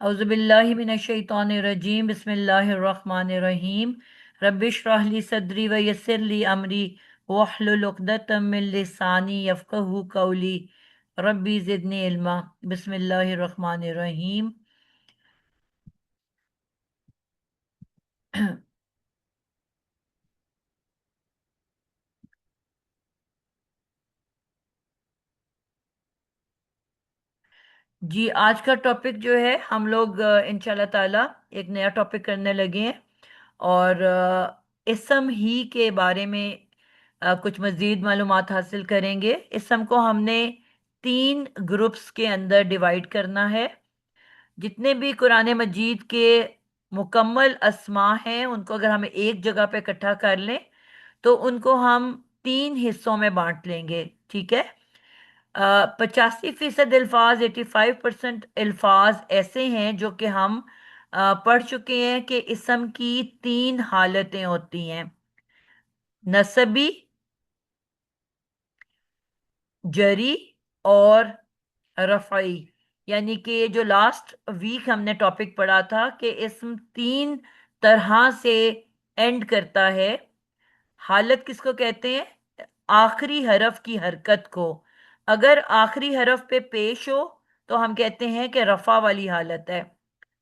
औज़ुबिल्लाहिमिनश्शैतानिर्रजीम बिस्मिल्लाहिर्रहमानिर्रहीम रब्बिश्रह ली सदरी व यस्सिर ली अमरी वहलुल उक़दतम मिन लिसानी यफ़क़हू क़ौली रब्बी ज़िदनी इल्मा। बिस्मिल्लाहिर्रहमानिर्रहीम। जी, आज का टॉपिक जो है हम लोग इंशाल्लाह ताला एक नया टॉपिक करने लगे हैं। और इसम ही के बारे में कुछ मज़ीद मालूमात हासिल करेंगे। इसम को हमने तीन ग्रुप्स के अंदर डिवाइड करना है। जितने भी कुरान मजीद के मुकम्मल अस्मा हैं उनको अगर हम एक जगह पे इकट्ठा कर लें तो उनको हम तीन हिस्सों में बांट लेंगे। ठीक है। 85% अल्फाज, 85% अल्फाज ऐसे हैं जो कि हम पढ़ चुके हैं कि इसम की तीन हालतें होती हैं: नसबी, जरी और रफ़ई। यानी कि जो लास्ट वीक हमने टॉपिक पढ़ा था कि इसम तीन तरह से एंड करता है। हालत किसको कहते हैं? आखिरी हरफ की हरकत को। अगर आखिरी हरफ पे पेश हो तो हम कहते हैं कि रफा वाली हालत है,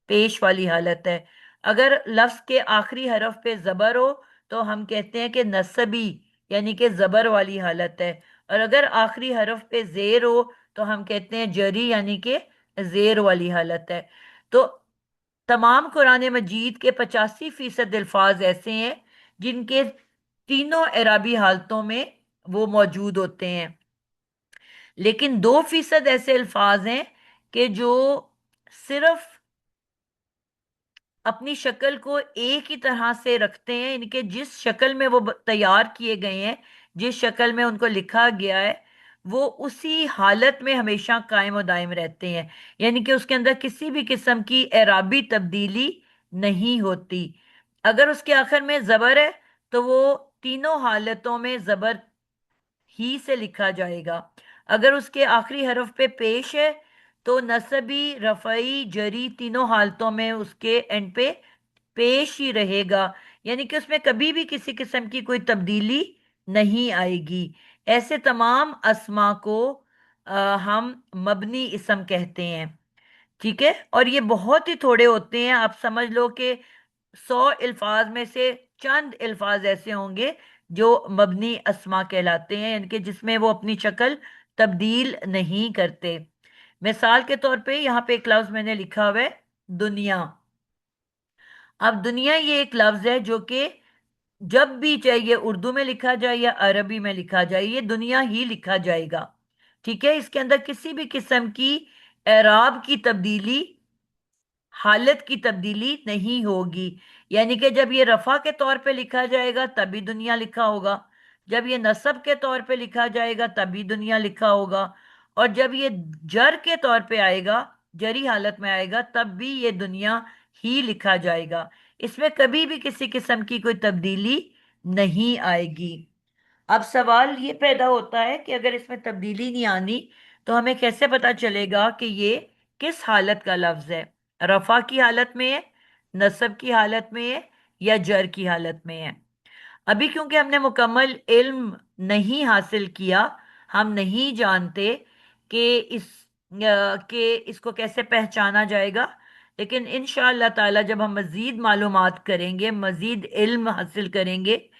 पेश वाली हालत है। अगर लफ्ज के आखिरी हरफ पे जबर हो तो हम कहते हैं कि नसबी, यानी कि जबर वाली हालत है। और अगर आखिरी हरफ पे जेर हो तो हम कहते हैं जरी, यानी कि जेर वाली हालत है। तो तमाम कुरान मजीद के 85% अल्फाज ऐसे हैं जिनके तीनों एराबी हालतों में वो मौजूद होते हैं। लेकिन 2% ऐसे अल्फाज हैं कि जो सिर्फ अपनी शक्ल को एक ही तरह से रखते हैं। इनके जिस शक्ल में वो तैयार किए गए हैं, जिस शक्ल में उनको लिखा गया है, वो उसी हालत में हमेशा कायम और दायम रहते हैं। यानी कि उसके अंदर किसी भी किस्म की एराबी तब्दीली नहीं होती। अगर उसके आखिर में जबर है तो वो तीनों हालतों में जबर ही से लिखा जाएगा। अगर उसके आखिरी हरफ पे पेश है तो नसबी, रफ़ई, जरी तीनों हालतों में उसके एंड पे पेश ही रहेगा। यानी कि उसमें कभी भी किसी किस्म की कोई तब्दीली नहीं आएगी। ऐसे तमाम अस्मा को हम मबनी इसम कहते हैं। ठीक है। और ये बहुत ही थोड़े होते हैं। आप समझ लो कि 100 अल्फाज में से चंद अल्फाज ऐसे होंगे जो मबनी अस्मा कहलाते हैं, यानी कि जिसमें वो अपनी शक्ल तब्दील नहीं करते। मिसाल के तौर पे यहाँ पे एक लफ्ज मैंने लिखा हुआ है, दुनिया। अब दुनिया ये एक लफ्ज है जो कि जब भी चाहिए उर्दू में लिखा जाए या अरबी में लिखा जाए, ये दुनिया ही लिखा जाएगा। ठीक है। इसके अंदर किसी भी किस्म की एराब की तब्दीली, हालत की तब्दीली नहीं होगी। यानी कि जब ये रफा के तौर पे लिखा जाएगा तब भी दुनिया लिखा होगा, जब ये नसब के तौर पे लिखा जाएगा तब भी दुनिया लिखा होगा, और जब ये जर के तौर पे आएगा, जरी हालत में आएगा, तब भी ये दुनिया ही लिखा जाएगा। इसमें कभी भी किसी किस्म की कोई तब्दीली नहीं आएगी। अब सवाल ये पैदा होता है कि अगर इसमें तब्दीली नहीं आनी तो हमें कैसे पता चलेगा कि ये किस हालत का लफ्ज है? रफा की हालत में है, नसब की हालत में है, या जर की हालत में है? अभी क्योंकि हमने मुकम्मल इल्म नहीं हासिल किया, हम नहीं जानते कि इसको कैसे पहचाना जाएगा। लेकिन इंशाअल्लाह ताला जब हम मजीद मालूमात करेंगे, मजीद इल्म हासिल करेंगे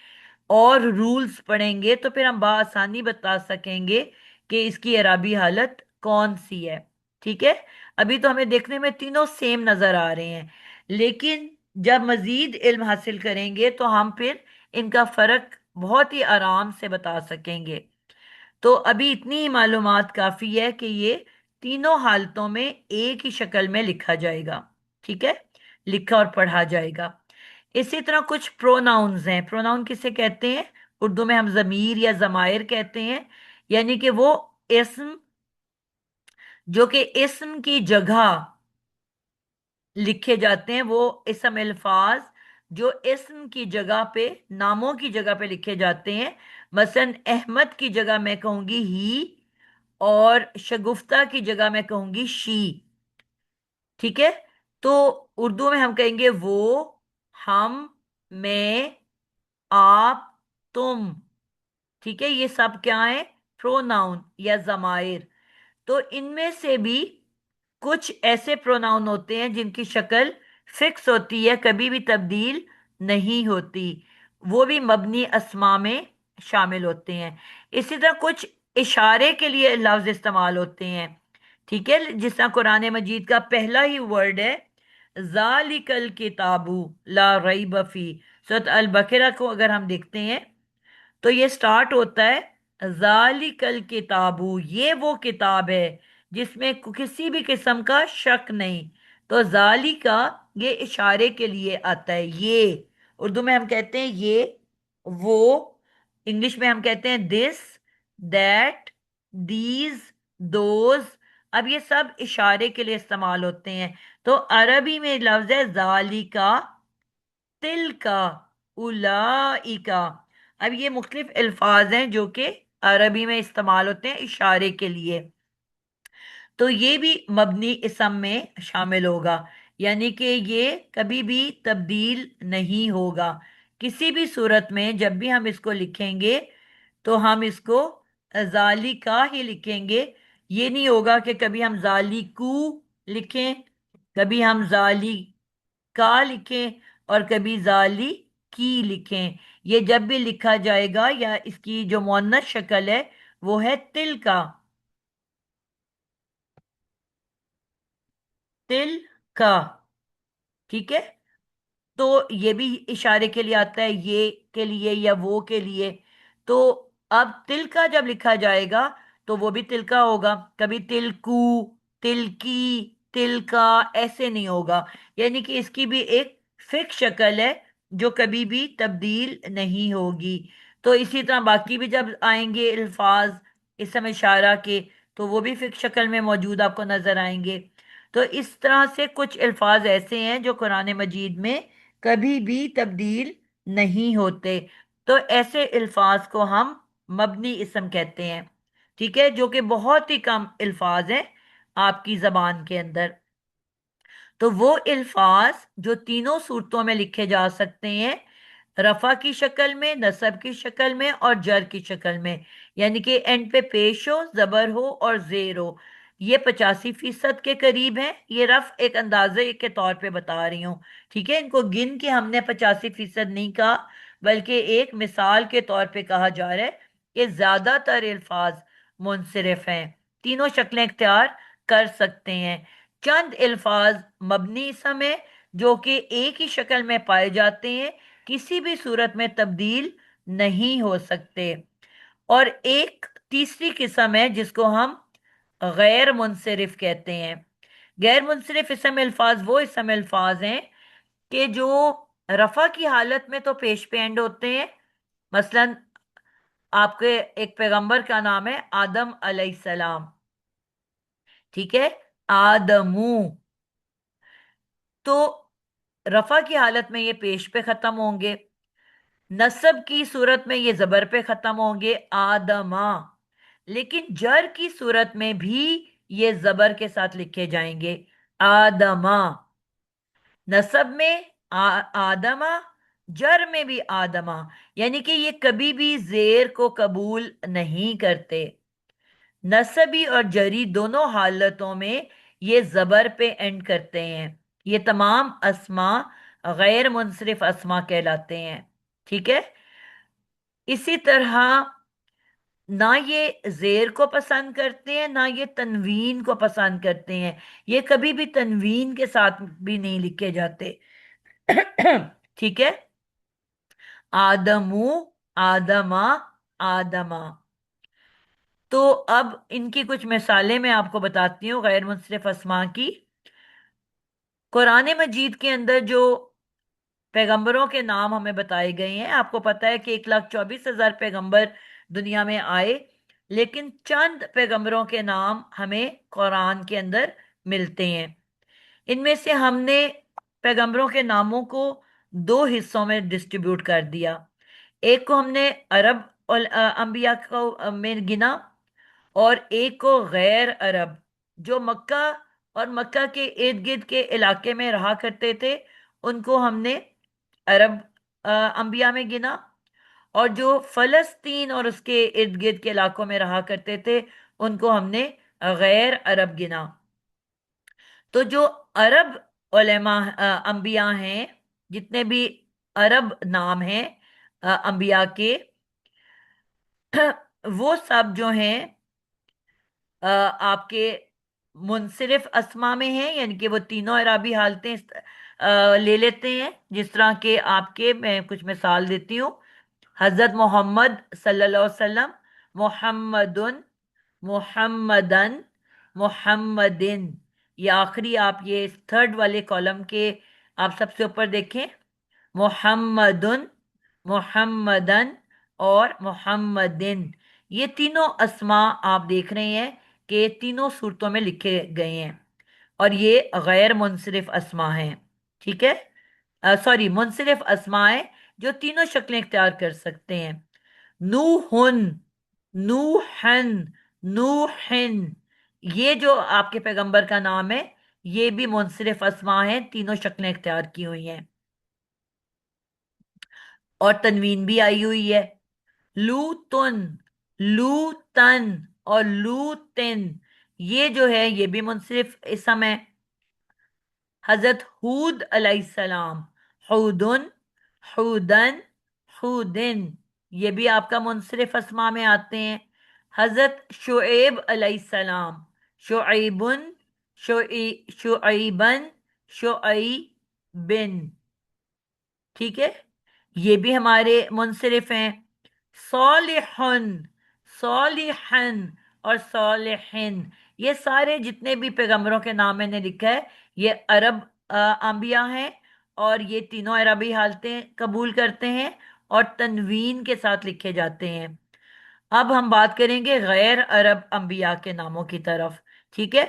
और रूल्स पढ़ेंगे तो फिर हम बआसानी बता सकेंगे कि इसकी एराबी हालत कौन सी है। ठीक है। अभी तो हमें देखने में तीनों सेम नजर आ रहे हैं, लेकिन जब मजीद इल्म हासिल करेंगे तो हम फिर इनका फर्क बहुत ही आराम से बता सकेंगे। तो अभी इतनी ही मालूमात काफी है कि ये तीनों हालतों में एक ही शक्ल में लिखा जाएगा। ठीक है। लिखा और पढ़ा जाएगा। इसी तरह कुछ प्रोनाउंस हैं। प्रोनाउन किसे कहते हैं? उर्दू में हम जमीर या जमायर कहते हैं। यानी कि वो इस्म जो कि इस्म की जगह लिखे जाते हैं, वो इस्म अल्फाज जो इस्म की जगह पे, नामों की जगह पे लिखे जाते हैं। मसलन अहमद की जगह मैं कहूंगी ही, और शगुफ्ता की जगह मैं कहूंगी शी। ठीक है। तो उर्दू में हम कहेंगे वो, हम, मैं, आप, तुम। ठीक है, ये सब क्या है? प्रोनाउन या जमाइर। तो इनमें से भी कुछ ऐसे प्रोनाउन होते हैं जिनकी शक्ल फिक्स होती है, कभी भी तब्दील नहीं होती। वो भी मबनी अस्मा में शामिल होते हैं। इसी तरह कुछ इशारे के लिए लफ्ज इस्तेमाल होते हैं। ठीक है, जिस तरह कुरान मजीद का पहला ही वर्ड है जालिकल किताबू ला रईब फी। सूरत अल बकरा को अगर हम देखते हैं तो ये स्टार्ट होता है जालिकल किताबू, ये वो किताब है जिसमें किसी भी किस्म का शक नहीं। तो जाली का ये इशारे के लिए आता है। ये उर्दू में हम कहते हैं ये, वो। इंग्लिश में हम कहते हैं दिस, दैट, दीज, दोज। अब ये सब इशारे के लिए इस्तेमाल होते हैं। तो अरबी में लफ्ज है जाली का, तिल का, उलाइका। अब ये मुख्तलिफ अल्फाज हैं जो कि अरबी में इस्तेमाल होते हैं इशारे के लिए। तो ये भी मबनी इसम में शामिल होगा, यानी कि ये कभी भी तब्दील नहीं होगा। किसी भी सूरत में जब भी हम इसको लिखेंगे तो हम इसको जाली का ही लिखेंगे। ये नहीं होगा कि कभी हम जाली कू लिखें, कभी हम जाली का लिखें और कभी जाली की लिखें। ये जब भी लिखा जाएगा, या इसकी जो मुअन्नस शक्ल है वो है तिल का, तिल का। ठीक है, तो ये भी इशारे के लिए आता है, ये के लिए या वो के लिए। तो अब तिल का जब लिखा जाएगा तो वो भी तिल का होगा, कभी तिलकू, तिलकी, तिल का ऐसे नहीं होगा। यानी कि इसकी भी एक फिक्स शक्ल है जो कभी भी तब्दील नहीं होगी। तो इसी तरह बाकी भी जब आएंगे अल्फाज इसम इशारा के, तो वो भी फिक्स शक्ल में मौजूद आपको नजर आएंगे। तो इस तरह से कुछ अल्फाज ऐसे हैं जो कुरान मजीद में कभी भी तब्दील नहीं होते। तो ऐसे अल्फाज को हम मबनी इस्म कहते हैं। ठीक है, जो कि बहुत ही कम अल्फाज हैं आपकी जबान के अंदर। तो वो अल्फाज जो तीनों सूरतों में लिखे जा सकते हैं, रफा की शक्ल में, नसब की शक्ल में और जर की शक्ल में। यानी कि एंड पे पेश हो, जबर हो और जेर हो। ये 85% के करीब है। ये रफ एक अंदाजे के तौर पे बता रही हूँ। ठीक है, इनको गिन के हमने 85% नहीं कहा, बल्कि एक मिसाल के तौर पे कहा जा रहा है कि ज्यादातर अल्फाज मुनसरिफ हैं, तीनों शक्लें इख्तियार कर सकते हैं। चंद अल्फाज मबनी इसम है जो कि एक ही शक्ल में पाए जाते हैं, किसी भी सूरत में तब्दील नहीं हो सकते। और एक तीसरी किस्म है जिसको हम गैर मुनसरिफ कहते हैं। गैर मुनसरिफ इसम अल्फाज वो इसम अल्फाज हैं कि जो रफा की हालत में तो पेश पे एंड होते हैं। मसलन आपके एक पैगंबर का नाम है आदम अलैहिस्सलाम। ठीक है, आदमू। तो रफा की हालत में ये पेश पे खत्म होंगे, नसब की सूरत में ये जबर पे खत्म होंगे, आदमा। लेकिन जर की सूरत में भी ये जबर के साथ लिखे जाएंगे, आदमा। नसब में आदमा, जर में भी आदमा। यानी कि ये कभी भी जेर को कबूल नहीं करते। नसबी और जरी दोनों हालतों में ये जबर पे एंड करते हैं। ये तमाम अस्मा गैर मुनसरिफ अस्मा कहलाते हैं। ठीक है, इसी तरह ना ये जेर को पसंद करते हैं, ना ये तनवीन को पसंद करते हैं। ये कभी भी तनवीन के साथ भी नहीं लिखे जाते। ठीक है, आदमू, आदमा, आदमा। तो अब इनकी कुछ मिसालें मैं आपको बताती हूँ गैर मुनसरिफ अस्मा की। कुरान मजीद के अंदर जो पैगंबरों के नाम हमें बताए गए हैं, आपको पता है कि 1,24,000 पैगंबर दुनिया में आए, लेकिन चंद पैगंबरों के नाम हमें कुरान के अंदर मिलते हैं। इनमें से हमने पैगंबरों के नामों को दो हिस्सों में डिस्ट्रीब्यूट कर दिया। एक को हमने अरब और अंबिया को में गिना, और एक को गैर अरब जो मक्का اور مکہ کے ارد گرد کے علاقے میں رہا کرتے تھے ان کو ہم نے عرب انبیاء میں گنا، اور جو فلسطین اور اس کے ارد گرد کے علاقوں میں رہا کرتے تھے ان کو ہم نے غیر عرب گنا۔ تو جو عرب علماء انبیاء ہیں، جتنے بھی عرب نام ہیں انبیاء کے، وہ سب جو ہیں آپ کے منصرف اسما میں ہیں، یعنی کہ وہ تینوں اعرابی حالتیں لے لیتے ہیں، جس طرح کہ آپ کے میں کچھ مثال دیتی ہوں۔ حضرت محمد صلی اللہ علیہ وسلم، محمد، محمدن، محمدن، یہ آخری آپ یہ تھرڈ والے کالم کے آپ سب سے اوپر دیکھیں، محمدن، محمدن اور محمدن، یہ تینوں اسماء آپ دیکھ رہے ہیں کہ تینوں صورتوں میں لکھے گئے ہیں، اور یہ غیر منصرف اسماء ہیں، ٹھیک ہے؟ سوری، منصرف اسماء ہیں جو تینوں شکلیں اختیار کر سکتے ہیں۔ نوحن، نوحن، نوحن، یہ جو آپ کے پیغمبر کا نام ہے یہ بھی منصرف اسماء ہیں، تینوں شکلیں اختیار کی ہوئی ہیں، اور تنوین بھی آئی ہوئی ہے۔ لوتن، لوتن اور لوتن، یہ جو ہے یہ بھی منصرف اسم ہے۔ حضرت حود علیہ السلام، حودن، حودن، حودن، یہ بھی آپ کا منصرف اسما میں آتے ہیں۔ حضرت شعیب علیہ السلام، شعیبن، شعیبن، شعیبن، ٹھیک ہے، یہ بھی ہمارے منصرف ہیں۔ صالحن، صالحن اور صالحن، یہ سارے جتنے بھی پیغمبروں کے نام میں نے لکھا ہے یہ عرب انبیاء ہیں، اور یہ تینوں عربی حالتیں قبول کرتے ہیں اور تنوین کے ساتھ لکھے جاتے ہیں۔ اب ہم بات کریں گے غیر عرب انبیاء کے ناموں کی طرف، ٹھیک ہے؟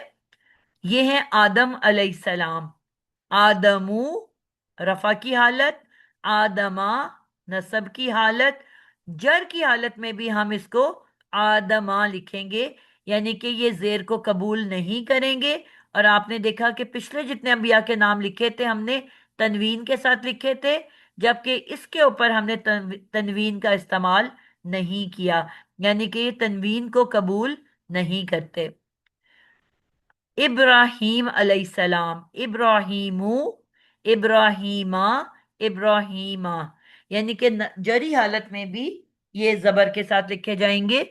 یہ ہیں آدم علیہ السلام، آدمو رفع کی حالت، آدمہ نصب کی حالت، جر کی حالت میں بھی ہم اس کو آدمہ لکھیں گے، یعنی کہ یہ زیر کو قبول نہیں کریں گے۔ اور آپ نے دیکھا کہ پچھلے جتنے انبیاء کے نام لکھے تھے ہم نے تنوین کے ساتھ لکھے تھے، جبکہ اس کے اوپر ہم نے تنوین کا استعمال نہیں کیا، یعنی کہ یہ تنوین کو قبول نہیں کرتے۔ ابراہیم علیہ السلام، ابراہیمو، ابراہیمہ، ابراہیمہ، یعنی کہ جری حالت میں بھی یہ زبر کے ساتھ لکھے جائیں گے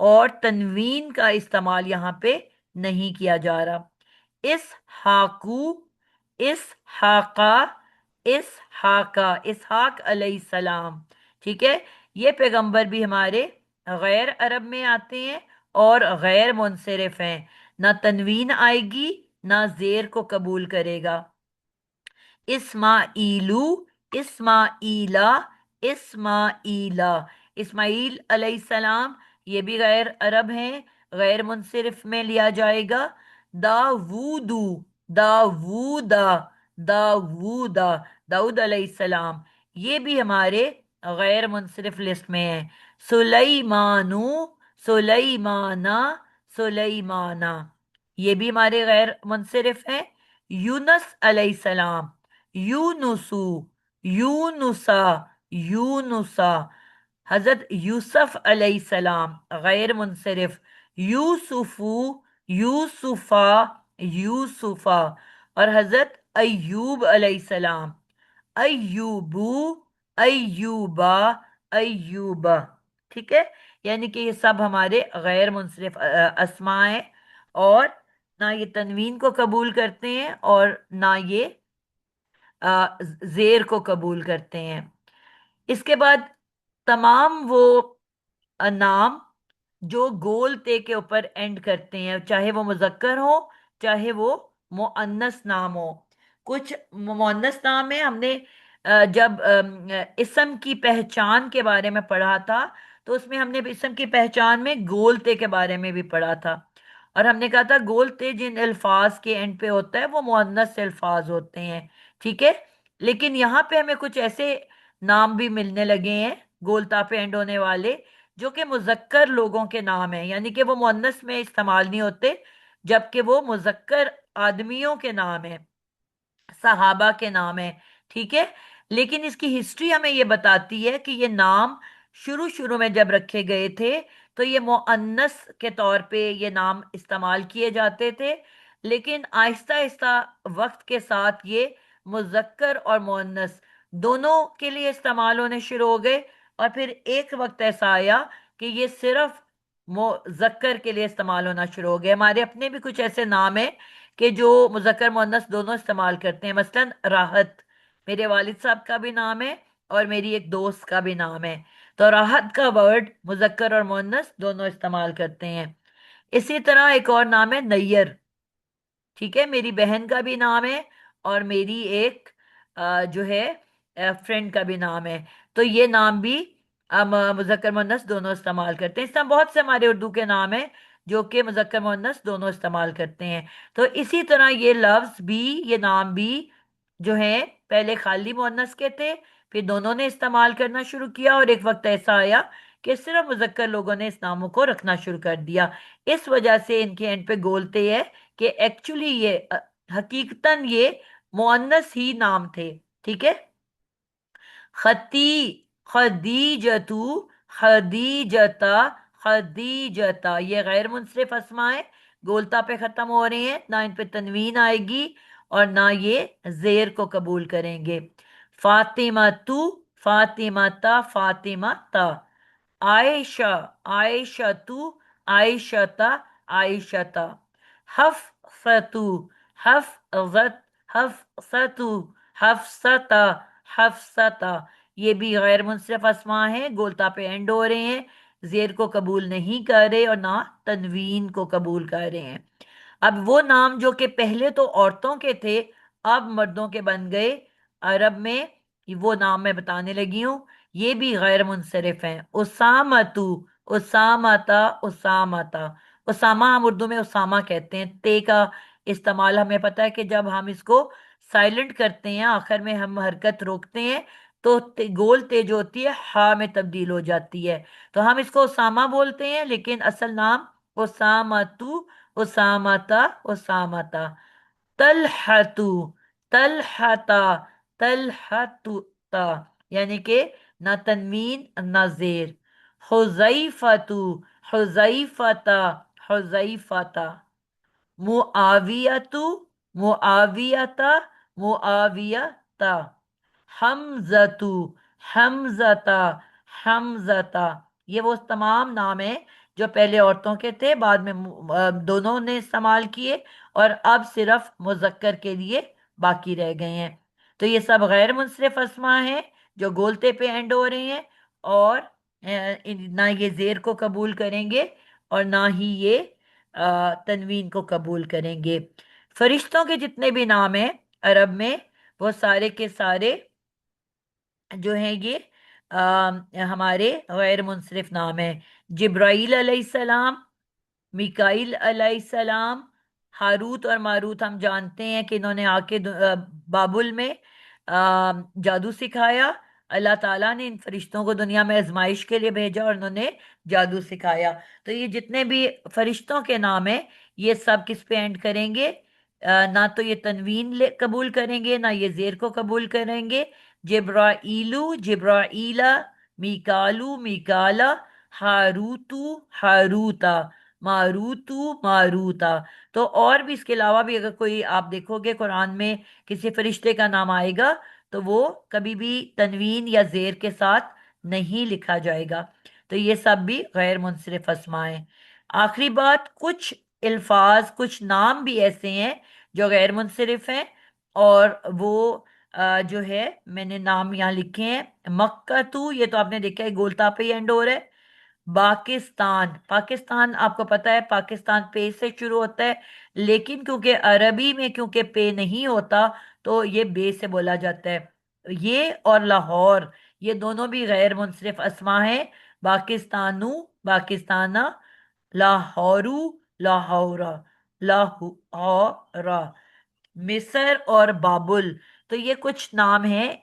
اور تنوین کا استعمال یہاں پہ نہیں کیا جا رہا۔ اسحاقو، اسحاقہ، اسحاقہ، اسحاق علیہ السلام، ٹھیک ہے، یہ پیغمبر بھی ہمارے غیر عرب میں آتے ہیں اور غیر منصرف ہیں، نہ تنوین آئے گی نہ زیر کو قبول کرے گا۔ اسماعیلو، اسماعیلا، اسماعیلا، اسماعیل علیہ السلام، یہ بھی غیر عرب ہیں، غیر منصرف میں لیا جائے گا۔ داوودو، داوودا، داوودا، داؤد علیہ السلام، یہ بھی ہمارے غیر منصرف لسٹ میں ہیں۔ سلیمانو، سلیمانا، سلیمانا، یہ بھی ہمارے غیر منصرف ہیں۔ یونس علیہ السلام، یونسو، یونسا، یونسا، حضرت یوسف علیہ السلام غیر منصرف، یوسفو، یوسفا، یوسفا، اور حضرت ایوب علیہ السلام، ایوبو، ایوبا، ایوبا، ٹھیک ہے، یعنی کہ یہ سب ہمارے غیر منصرف اسماء ہیں، اور نہ یہ تنوین کو قبول کرتے ہیں اور نہ یہ زیر کو قبول کرتے ہیں۔ اس کے بعد تمام وہ نام جو گول تے کے اوپر اینڈ کرتے ہیں، چاہے وہ مذکر ہو چاہے وہ مؤنث نام ہو۔ کچھ مؤنث نام ہیں، ہم نے جب اسم کی پہچان کے بارے میں پڑھا تھا تو اس میں ہم نے اسم کی پہچان میں گول تے کے بارے میں بھی پڑھا تھا، اور ہم نے کہا تھا گول تے جن الفاظ کے اینڈ پہ ہوتا ہے وہ مؤنث الفاظ ہوتے ہیں، ٹھیک ہے، لیکن یہاں پہ ہمیں کچھ ایسے نام بھی ملنے لگے ہیں گول تا پہ اینڈ ہونے والے، جو کہ مذکر لوگوں کے نام ہیں، یعنی کہ وہ مؤنث میں استعمال نہیں ہوتے، لیکن یہ जबकि वो मुजक्कर आदमियों के नाम है, सहाबा के नाम है। ठीक है। लेकिन इसकी हिस्ट्री हमें ये बताती है कि ये नाम शुरू शुरू में जब रखे गए थे तो ये मुअन्नस के तौर पे ये नाम इस्तेमाल किए जाते थे। लेकिन आहिस्ता आहिस्ता वक्त के साथ ये मुजक्कर और मुअन्नस दोनों के लिए इस्तेमाल होने शुरू हो गए। और फिर एक वक्त ऐसा आया कि ये सिर्फ मुजक्कर के लिए इस्तेमाल होना शुरू हो गए। हमारे अपने भी कुछ ऐसे नाम हैं कि जो मुजक्कर मुअन्नस दोनों इस्तेमाल करते हैं। मसलन राहत मेरे वालिद साहब का भी नाम है और मेरी एक दोस्त का भी नाम है। तो राहत का वर्ड मुजक्कर और मुअन्नस दोनों इस्तेमाल करते हैं। इसी तरह एक और नाम है नैयर। ठीक है। मेरी बहन का भी नाम है और मेरी एक जो है फ्रेंड का भी नाम है। तो ये नाम भी हम मुजक्कर मुअन्नस दोनों इस्तेमाल करते हैं। इस तरह बहुत से हमारे उर्दू के नाम हैं जो कि मुजक्कर मुअन्नस दोनों इस्तेमाल करते हैं। तो इसी तरह ये लफ्ज भी, ये नाम भी जो है पहले खाली मुअन्नस के थे, फिर दोनों ने इस्तेमाल करना शुरू किया और एक वक्त ऐसा आया कि सिर्फ मुजक्कर लोगों ने इस नामों को रखना शुरू कर दिया। इस वजह से इनके एंड पे गोलते हैं कि एक्चुअली ये हकीकतन ये मुअन्नस ही नाम थे। ठीक है। खती, खदीजतु, खदीजता, खदीजता, ये गैर मुंसरिफ अस्मा है, गोलता पे खत्म हो रहे हैं, ना इन पे तनवीन आएगी और ना ये जेर को कबूल करेंगे। फातिमा तू, फातिमा ता, फातिमा ता। आयशा, आयशतु, आयशता, आयशता। हफ्सतु, हफ्जत, हफ्सतु, हफ्सता, हफ्सता। ये भी गैर मुंसरिफ अस्मा है, गोलता पे एंड हो रहे हैं, जेर को कबूल नहीं कर रहे और ना तनवीन को कबूल कर रहे हैं। अब वो नाम जो कि पहले तो औरतों के थे अब मर्दों के बन गए अरब में, वो नाम मैं बताने लगी हूँ, ये भी गैर मुनसरिफ हैं। उसामतु, उसामता, उसामता। उसामा हम उर्दू में उसामा कहते हैं। ते का इस्तेमाल हमें पता है कि जब हम इसको साइलेंट करते हैं, आखिर में हम हरकत रोकते हैं, तो गोल ते जो होती है हा में तब्दील हो जाती है। तो हम इसको उसामा बोलते हैं, लेकिन असल नाम उसामतु, उसामता, उसामता। तलहतु, तलहता, तलहतुता, यानी कि ना तनवीन ना जेर। हुजैफतु, हुजैफता, हुजैफता। मुआवियतु, मुआवियता, मुआवियता। हमजतु, हमजता, हमजता। ये वो तमाम नाम हैं जो पहले औरतों के थे, बाद में दोनों ने इस्तेमाल किए और अब सिर्फ मुजक्कर के लिए बाकी रह गए हैं। तो ये सब गैर मुंसरिफ अस्मा हैं जो गोलते पे एंड हो रहे हैं और ना ये जेर को कबूल करेंगे और ना ही ये तनवीन को कबूल करेंगे। फरिश्तों के जितने भी नाम हैं अरब में, वो सारे के सारे जो है ये हमारे गैर मुंसरिफ नाम है। जिब्राइल अलैहिस्सलाम, मिकाइल अलैहिस्सलाम, हारूत और मारूत हम जानते हैं कि इन्होंने आके बाबुल में जादू सिखाया। अल्लाह ताला ने इन फरिश्तों को दुनिया में आजमाइश के लिए भेजा और इन्होंने जादू सिखाया। तो ये जितने भी फरिश्तों के नाम हैं ये सब किस पे एंड करेंगे? ना तो ये तनवीन कबूल करेंगे ना ये जेर को कबूल करेंगे। जिब्राइलू, जिब्राइला, मीकालू, मीकाला, हारूतू, हारूता, मारूतू, मारूता। तो और भी इसके अलावा भी अगर कोई आप देखोगे कुरान में किसी फरिश्ते का नाम आएगा तो वो कभी भी तनवीन या जेर के साथ नहीं लिखा जाएगा। तो ये सब भी गैर मुंसरिफ अस्माएं। आखिरी बात, कुछ अल्फाज, कुछ नाम भी ऐसे हैं जो गैर मुंसरिफ हैं और वो जो है मैंने नाम यहाँ लिखे हैं। मक्का तू, ये तो आपने देखा है गोलता पे ही एंड हो रहा है। पाकिस्तान, पाकिस्तान आपको पता है पाकिस्तान पे से शुरू होता है, लेकिन क्योंकि अरबी में क्योंकि पे नहीं होता तो ये बे से बोला जाता है। ये और लाहौर, ये दोनों भी गैर मुंसरिफ अस्मा हैं। पाकिस्तानू, पाकिस्ताना, लाहौरू, लाहौरा, लाहौरा। मिस्र और बाबुल, तो ये कुछ नाम हैं।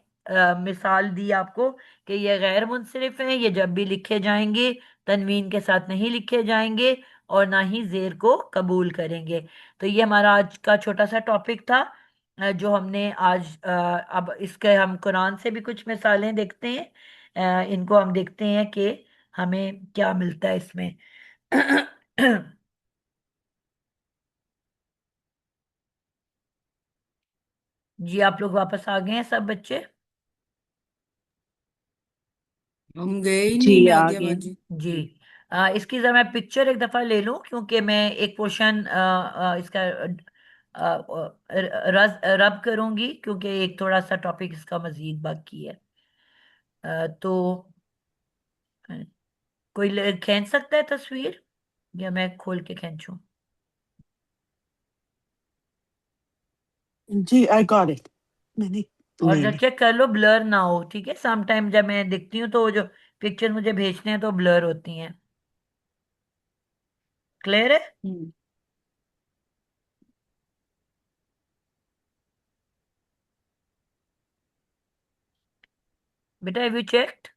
मिसाल दी आपको कि ये गैर मुंसरिफ हैं, ये जब भी लिखे जाएंगे तनवीन के साथ नहीं लिखे जाएंगे اور نہ ہی زیر کو قبول کریں گے۔ تو یہ ہمارا آج کا چھوٹا سا ٹاپک تھا، جو ہم نے آج اب اس کے ہم قرآن سے بھی کچھ مثالیں دیکھتے ہیں، ان کو ہم دیکھتے ہیں کہ ہمیں کیا ملتا ہے اس میں۔ جی آپ لوگ واپس آ گئے ہیں سب بچے؟ ہم گئے ہی جی نہیں نادیا آگے۔ باجی۔ جی جی اس کی ذرا میں پکچر ایک دفعہ لے لوں، کیونکہ میں ایک پورشن اس کا رب کروں گی، کیونکہ ایک تھوڑا سا ٹاپک اس کا مزید باقی ہے۔ تو کوئی کھینچ سکتا ہے تصویر، یا میں کھول کے کھینچوں؟ جی آئی گاٹ اٹ، میں نے اور لے جب لی۔ چیک کر لو بلر نہ ہو، ٹھیک ہے؟ سم ٹائم جب میں دیکھتی ہوں تو وہ جو پکچر مجھے بھیجتے ہیں تو بلر ہوتی ہیں۔ کلیئر ہے؟ بیٹا ہیو یو چیکڈ؟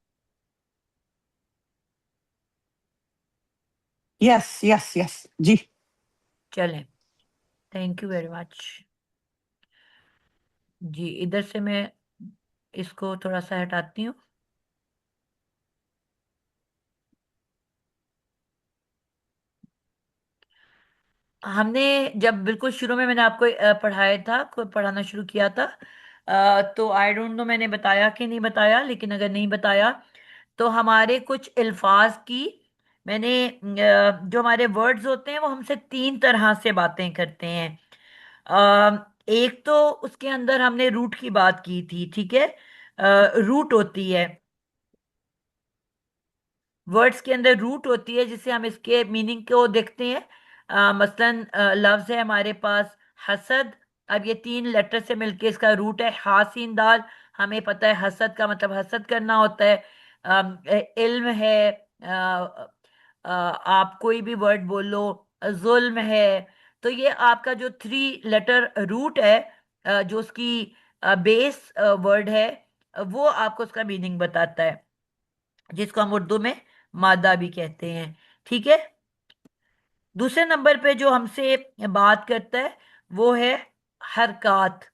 یس یس یس جی۔ چلیں، تھینک یو ویری مچ۔ جی ادھر سے میں اس کو تھوڑا سا ہٹاتی ہوں۔ ہم نے جب بالکل شروع میں نے آپ کو پڑھایا تھا، پڑھانا شروع کیا تھا، تو آئی ڈونٹ نو میں نے بتایا کہ نہیں بتایا، لیکن اگر نہیں بتایا تو ہمارے کچھ الفاظ کی میں نے جو ہمارے ورڈز ہوتے ہیں وہ ہم سے تین طرح سے باتیں کرتے ہیں۔ آ، ایک تو اس کے اندر ہم نے روٹ کی بات کی تھی، ٹھیک ہے؟ روٹ ہوتی ہے، ورڈز کے اندر روٹ ہوتی ہے، جسے ہم اس کے میننگ کو دیکھتے ہیں۔ مثلاً لفظ ہے ہمارے پاس حسد، اب یہ تین لیٹر سے مل کے اس کا روٹ ہے حاسین دال، ہمیں پتہ ہے حسد کا مطلب حسد کرنا ہوتا ہے۔ علم ہے، آپ کوئی بھی ورڈ بولو، ظلم ہے۔ تو یہ آپ کا جو تھری لیٹر روٹ ہے، جو اس کی بیس ورڈ ہے، وہ آپ کو اس کا میننگ بتاتا ہے، جس کو ہم اردو میں مادہ بھی کہتے ہیں، ٹھیک ہے؟ دوسرے نمبر پہ جو ہم سے بات کرتا ہے وہ ہے حرکات،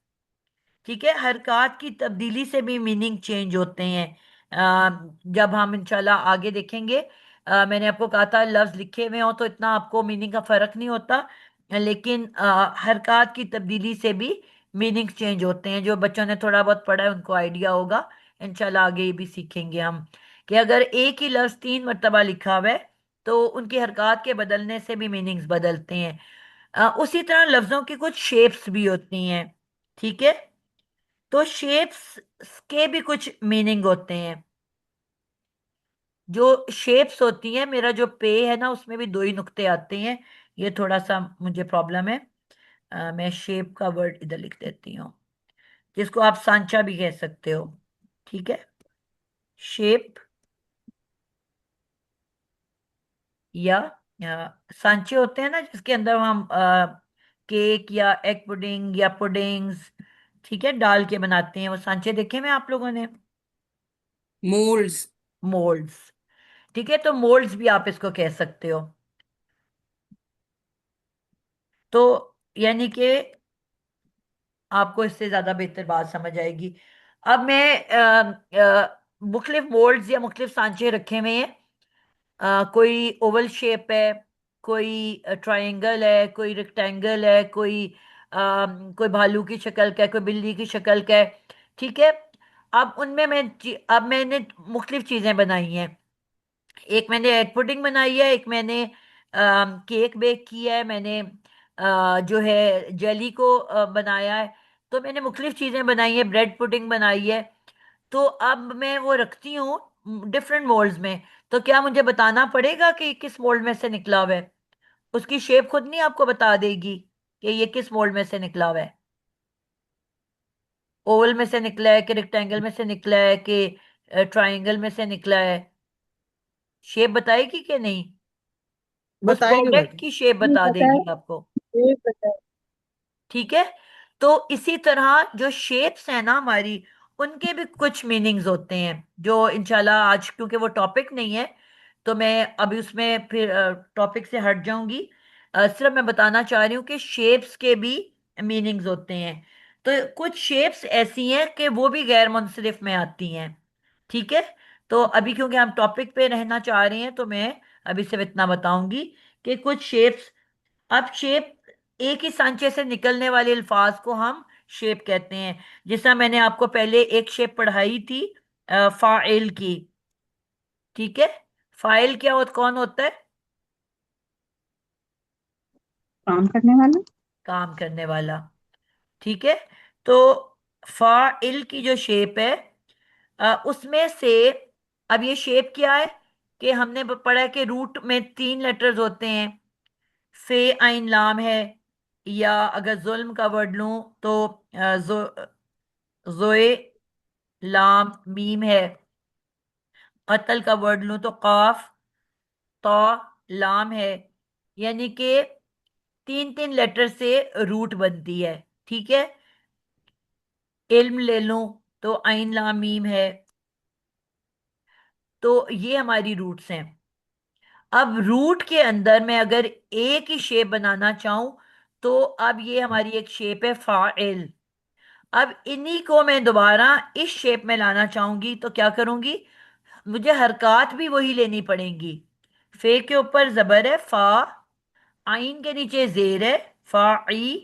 ٹھیک ہے؟ حرکات کی تبدیلی سے بھی میننگ چینج ہوتے ہیں، جب ہم انشاءاللہ آگے دیکھیں گے۔ میں نے آپ کو کہا تھا لفظ لکھے ہوئے ہوں تو اتنا آپ کو میننگ کا فرق نہیں ہوتا، لیکن حرکات کی تبدیلی سے بھی میننگ چینج ہوتے ہیں۔ جو بچوں نے تھوڑا بہت پڑھا ہے ان کو آئیڈیا ہوگا، انشاءاللہ آگے یہ بھی سیکھیں گے ہم، کہ اگر ایک ہی لفظ تین مرتبہ لکھا ہوا ہے تو ان کی حرکات کے بدلنے سے بھی میننگز بدلتے ہیں۔ اسی طرح لفظوں کی کچھ شیپس بھی ہوتی ہیں، ٹھیک ہے؟ تو شیپس کے بھی کچھ میننگ ہوتے ہیں۔ جو شیپس ہوتی ہیں، میرا جو پے ہے نا اس میں بھی دو ہی نقطے آتے ہیں، یہ تھوڑا سا مجھے پرابلم ہے۔ میں شیپ کا ورڈ ادھر لکھ دیتی ہوں، جس کو آپ سانچا بھی کہہ سکتے ہو، ٹھیک ہے؟ شیپ یا سانچے ہوتے ہیں نا، جس کے اندر ہم کیک یا ایگ پڈنگ یا پڈنگز، ٹھیک ہے، ڈال کے بناتے ہیں، وہ سانچے دیکھے میں آپ لوگوں نے؟ مولڈز۔ مولڈز، ٹھیک ہے؟ تو مولڈز بھی آپ اس کو کہہ سکتے ہو۔ تو یعنی کہ آپ کو اس سے زیادہ بہتر بات سمجھ آئے گی۔ اب میں مختلف مولڈز یا مختلف سانچے رکھے ہوئے ہیں، کوئی اوول شیپ ہے، کوئی ٹرائنگل ہے، کوئی ریکٹینگل ہے، کوئی بھالو کی شکل کا ہے، کوئی بلی کی شکل کا ہے، ٹھیک ہے؟ اب ان میں اب میں نے مختلف چیزیں بنائی ہیں، ایک میں نے ایگ پوڈنگ بنائی ہے، ایک میں نے کیک بیک کیا ہے، میں نے جو ہے جیلی کو بنایا ہے، تو میں نے مختلف چیزیں بنائی ہیں، بریڈ پوڈنگ بنائی ہے۔ تو اب میں وہ رکھتی ہوں ڈفرینٹ مولڈز میں، تو کیا مجھے بتانا پڑے گا کہ یہ کس مولڈ میں سے نکلا ہوا ہے؟ اس کی شیپ خود نہیں آپ کو بتا دے گی کہ یہ کس مولڈ میں سے نکلا ہوا ہے؟ اوول میں سے نکلا ہے کہ ریکٹینگل میں سے نکلا ہے کہ ٹرائنگل میں سے نکلا ہے؟ شیپ بتائے گی کہ نہیں؟ اس بتائے گا پروڈکٹ باجی۔ کی شیپ جی بتا دے پتہ گی آپ کو، ہے، یہ پتہ ہے۔ ٹھیک ہے؟ تو اسی طرح جو شیپس ہیں نا ہماری، ان کے بھی کچھ میننگز ہوتے ہیں، جو انشاءاللہ آج کیونکہ وہ ٹاپک نہیں ہے تو میں ابھی اس میں پھر ٹاپک سے ہٹ جاؤں گی. صرف میں بتانا چاہ رہی ہوں کہ شیپس کے بھی میننگز ہوتے ہیں. تو کچھ شیپس ایسی ہیں کہ وہ بھی غیر منصرف میں آتی ہیں. ٹھیک ہے. تو ابھی کیونکہ ہم ٹاپک پہ رہنا چاہ رہے ہیں تو میں ابھی صرف اتنا بتاؤں گی کہ کچھ شیپس. اب شیپ ایک ہی سانچے سے نکلنے والے الفاظ کو ہم شیپ کہتے ہیں. جس طرح میں نے آپ کو پہلے ایک شیپ پڑھائی تھی فاعل کی. ٹھیک ہے. فاعل کون ہوتا ہے؟ کام کرنے والا. کام کرنے والا. ٹھیک ہے. تو فاعل کی جو شیپ ہے اس میں سے اب یہ شیپ کیا ہے کہ ہم نے پڑھا ہے کہ روٹ میں 3 لیٹرز ہوتے ہیں. فے عین لام ہے، یا اگر ظلم کا ورڈ لوں تو زوئے لام میم ہے. قتل کا ورڈ لوں تو قاف تا لام ہے. یعنی کہ 3 لیٹر سے روٹ بنتی ہے. ٹھیک ہے. علم لے لوں تو عین لام میم ہے. تو یہ ہماری روٹس ہیں. اب روٹ کے اندر میں اگر ایک ہی شیپ بنانا چاہوں تو اب یہ ہماری ایک شیپ ہے فاعل. اب انہی کو میں دوبارہ اس شیپ میں لانا چاہوں گی تو کیا کروں گی؟ مجھے حرکات بھی وہی لینی پڑیں گی. فے کے اوپر زبر ہے فا، آئین کے نیچے زیر ہے فاعی،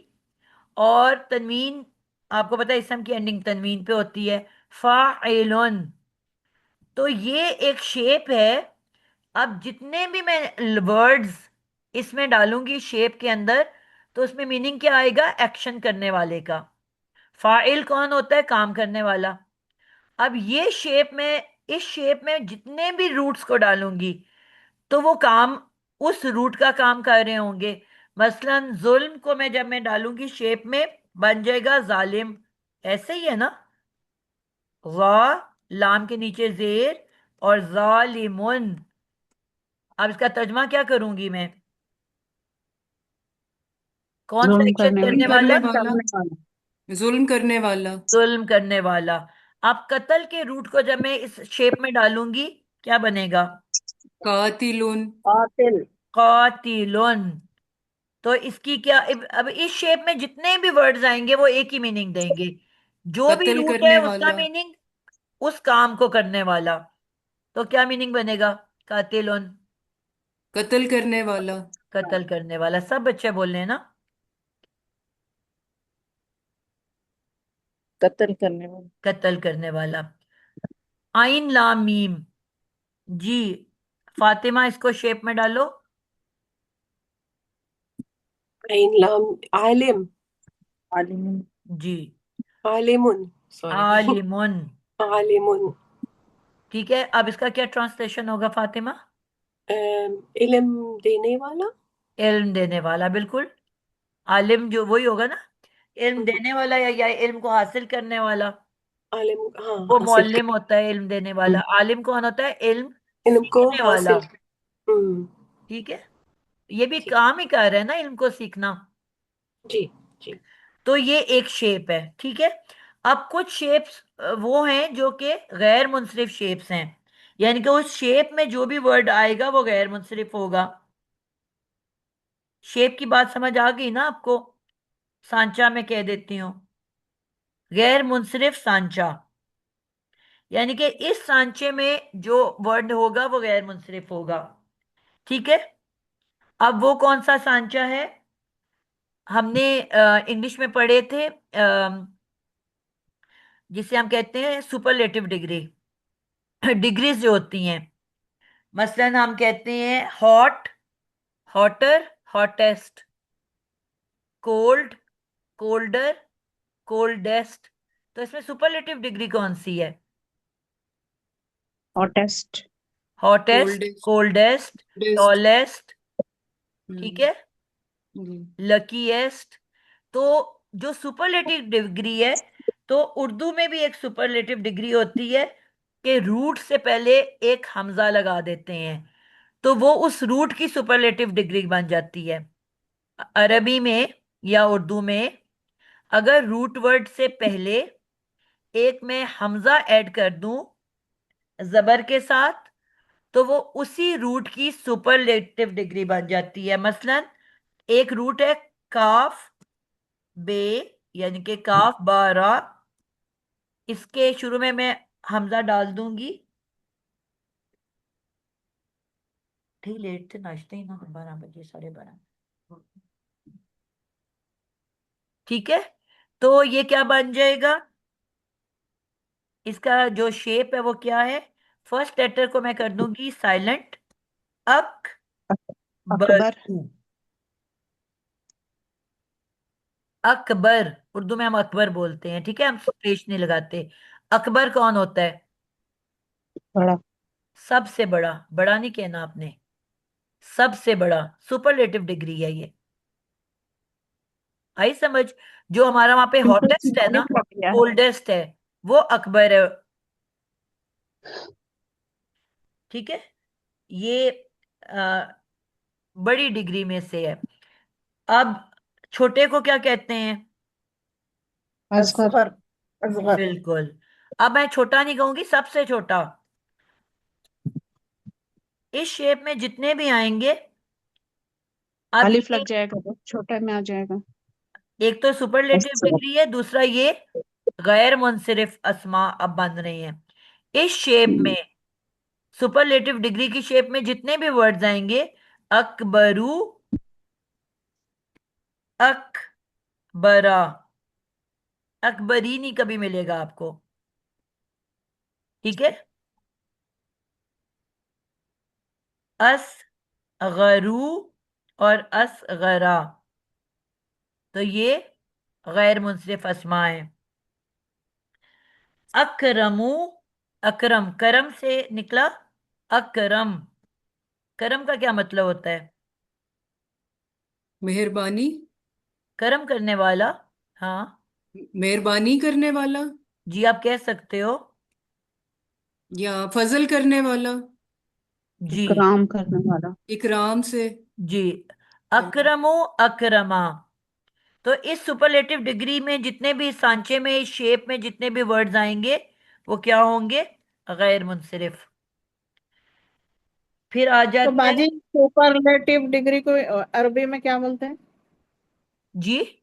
اور تنوین آپ کو پتا ہے اسم کی اینڈنگ تنوین پہ ہوتی ہے فاعلن. تو یہ ایک شیپ ہے. اب جتنے بھی میں ورڈز اس میں ڈالوں گی شیپ کے اندر تو اس میں میننگ کیا آئے گا؟ ایکشن کرنے والے کا. فاعل کون ہوتا ہے؟ کام کرنے والا. اب یہ شیپ میں اس شیپ میں جتنے بھی روٹس کو ڈالوں گی تو وہ کام اس روٹ کا کام کر رہے ہوں گے. مثلا ظلم کو میں جب میں ڈالوں گی شیپ میں بن جائے گا ظالم. ایسے ہی ہے نا؟ غا لام کے نیچے زیر اور ظالمن. اب اس کا ترجمہ کیا کروں گی میں؟ کون سا ظلم ایکشن کرنے ظلم کرنے والا. والا؟ کرنے ظلم والا، کرنے والا. ظلم کرنے والا، ظلم کرنے والا. اب قتل کے روٹ کو جب میں اس شیپ میں ڈالوں گی کیا بنے گا؟ قاتلون، قاتل. قاتلن. تو اس کی کیا اب اس شیپ میں جتنے بھی ورڈز آئیں گے وہ ایک ہی میننگ دیں گے. جو بھی قتل روٹ ہے کرنے اس کا والا، میننگ اس کام کو کرنے والا. تو کیا میننگ بنے گا؟ قاتلن. قتل کرنے والا، قتل کرنے والا. سب بچے بول رہے ہیں نا؟ قتل کرنے والا. قتل کرنے والا. آئین لام میم. جی فاطمہ اس کو شیپ میں ڈالو. عین لام عالم، عالم. جی عالمن، سوری، عالمن. عالمن. ٹھیک ہے. اب اس کا کیا ٹرانسلیشن ہوگا فاطمہ؟ علم دینے والا. علم دینے والا. بالکل. عالم جو وہی ہوگا نا، علم ہم، دینے والا یا علم کو حاصل کرنے والا. عالم، ہاں، وہ حاصل معلم ہوتا ہے علم دینے کر، والا. عالم کون ہوتا ہے؟ علم علم کو سیکھنے والا. حاصل کر. ہم، ٹھیک ہے. یہ بھی جی کام ہی کر رہے ہیں نا علم کو سیکھنا. جی جی. تو یہ ایک شیپ ہے. ٹھیک ہے. اب کچھ شیپس وہ ہیں جو کہ غیر منصرف شیپس ہیں. یعنی کہ اس شیپ میں جو بھی ورڈ آئے گا وہ غیر منصرف ہوگا. شیپ کی بات سمجھ آ گئی نا آپ کو؟ سانچہ میں کہہ دیتی ہوں. غیر منصرف سانچہ یعنی کہ اس سانچے میں جو ورڈ ہوگا وہ غیر منصرف ہوگا. ٹھیک ہے. اب وہ کون سا سانچہ ہے؟ ہم نے انگلش میں پڑھے تھے جسے ہم کہتے ہیں سپرلیٹو ڈگری. ڈگریز جو ہوتی ہیں، مثلا ہم کہتے ہیں ہاٹ ہاٹر ہاٹیسٹ، کولڈ کولڈر کولڈیسٹ. تو اس میں سپرلیٹو ڈگری کون سی ہے؟ ہوٹسٹ. Hottest, coldest, کولڈیسٹ، dust, tallest. ٹھیک ہے. جی، لکیسٹ. تو جو سپرلیٹو ڈگری ہے تو اردو میں بھی ایک سپرلیٹو ڈگری ہوتی ہے کہ روٹ سے پہلے ایک حمزہ لگا دیتے ہیں تو وہ اس روٹ کی سپرلیٹو ڈگری بن جاتی ہے. عربی میں یا اردو میں اگر روٹ ورڈ سے پہلے ایک میں حمزہ ایڈ کر دوں زبر کے ساتھ तो वो उसी रूट की सुपरलेटिव डिग्री बन जाती है। मसलन एक रूट है काफ बे, यानी कि काफ बारा, इसके शुरू में मैं हमजा डाल दूंगी। ठीक, लेट से नाश्ते ही ना, 12 बजे, 12:30। ठीक है, तो ये क्या बन जाएगा? इसका जो शेप है वो क्या है? फर्स्ट लेटर को मैं कर दूंगी साइलेंट, अक अकबर। बरू। अकबर, उर्दू में हम अकबर बोलते हैं, ठीक है, हम पेश नहीं लगाते। अकबर कौन होता है? बड़ा। सबसे बड़ा। बड़ा नहीं कहना आपने, सबसे बड़ा। सुपरलेटिव डिग्री है ये। आई समझ? जो हमारा वहां पे हॉटेस्ट है ना, अलिफ लग गया है। कोल्डेस्ट है, वो अकबर है। ठीक है, ये आ, बड़ी डिग्री में से है। अब छोटे को क्या कहते हैं? असगर। असगर। बिल्कुल। अब मैं छोटा नहीं कहूंगी, सबसे छोटा। इस शेप में जितने भी आएंगे, अब अलिफ ये लग जाएगा तो छोटे में आ जाएगा। एक तो सुपरलेटिव असगर। डिग्री है, दूसरा ये गैर मुनसरिफ अस्मा अब बन रही हैं। इस शेप में, सुपरलेटिव डिग्री की शेप में जितने भी वर्ड्स आएंगे, अकबरू, अकबरा, अकबरी नहीं कभी मिलेगा आपको। ठीक है, असगरू और असगरा, तो ये गैर मुनसरिफ अस्मा है। अकरमू, अकरम करम से निकला, अकरम। करम का क्या मतलब होता है? मेहरबानी। करम करने वाला। हाँ मेहरबानी करने वाला। जी, आप कह सकते हो। या फजल करने वाला। जी इकराम करने वाला। इकराम से। जी, अकरमो अकरमा। तो इस सुपरलेटिव डिग्री में जितने भी इस सांचे में, इस शेप में जितने भी वर्ड्स आएंगे, वो क्या होंगे? गैर मुनसरिफ। फिर आ तो जाते हैं। बाजी सुपरलेटिव डिग्री को अरबी में क्या बोलते हैं? जी,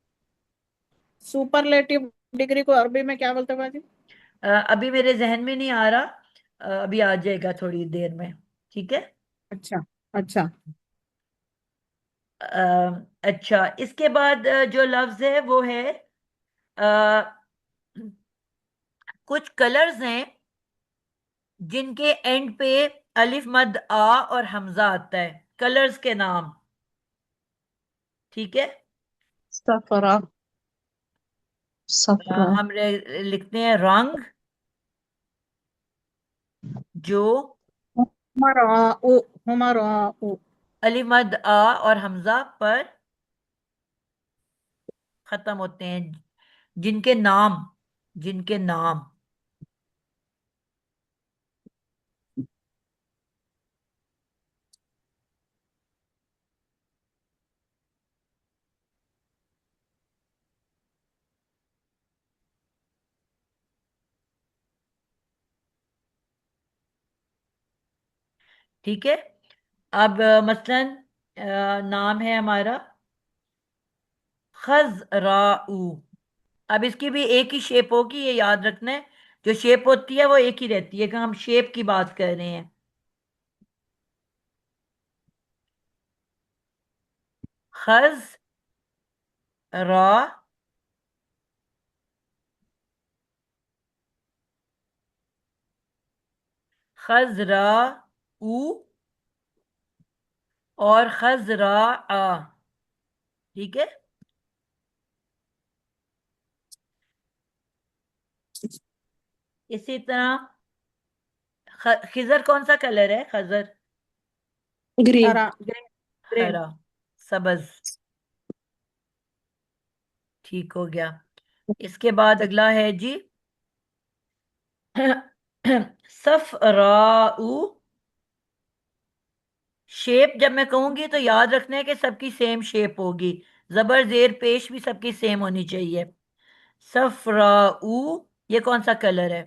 सुपरलेटिव डिग्री को अरबी में क्या बोलते हैं बाजी? अभी मेरे जहन में नहीं आ रहा। अभी आ जाएगा थोड़ी देर में। ठीक है। अच्छा। अच्छा। अच्छा, इसके बाद जो लफ्ज है वो है, अ, कुछ कलर्स हैं जिनके एंड पे अलिफ मद आ और हमजा आता है, कलर्स के नाम। ठीक है, सफरा। सफरा। हम लिखते हैं रंग, जो हुमराउ। हुमराउ। अलिफ मद आ और हमजा पर खत्म होते हैं, जिनके नाम, जिनके नाम। ठीक है, अब मसलन नाम है हमारा खजराऊ। अब इसकी भी एक ही शेप होगी, ये याद रखना है। जो शेप होती है वो एक ही रहती है, कि हम शेप की बात कर रहे हैं। खज रा, खजरा ऊ और खजरा आ। ठीक है, इसी तरह खिजर कौन सा कलर है? खजर ग्रीन। हरा। ग्रीन। ग्रीन। हरा, सब्ज। ठीक हो गया। इसके बाद अगला है जी सफराऊ। शेप जब मैं कहूंगी तो याद रखना है कि सबकी सेम शेप होगी, जबर जेर पेश भी सबकी सेम होनी चाहिए। सफराऊ, ये कौन सा कलर है?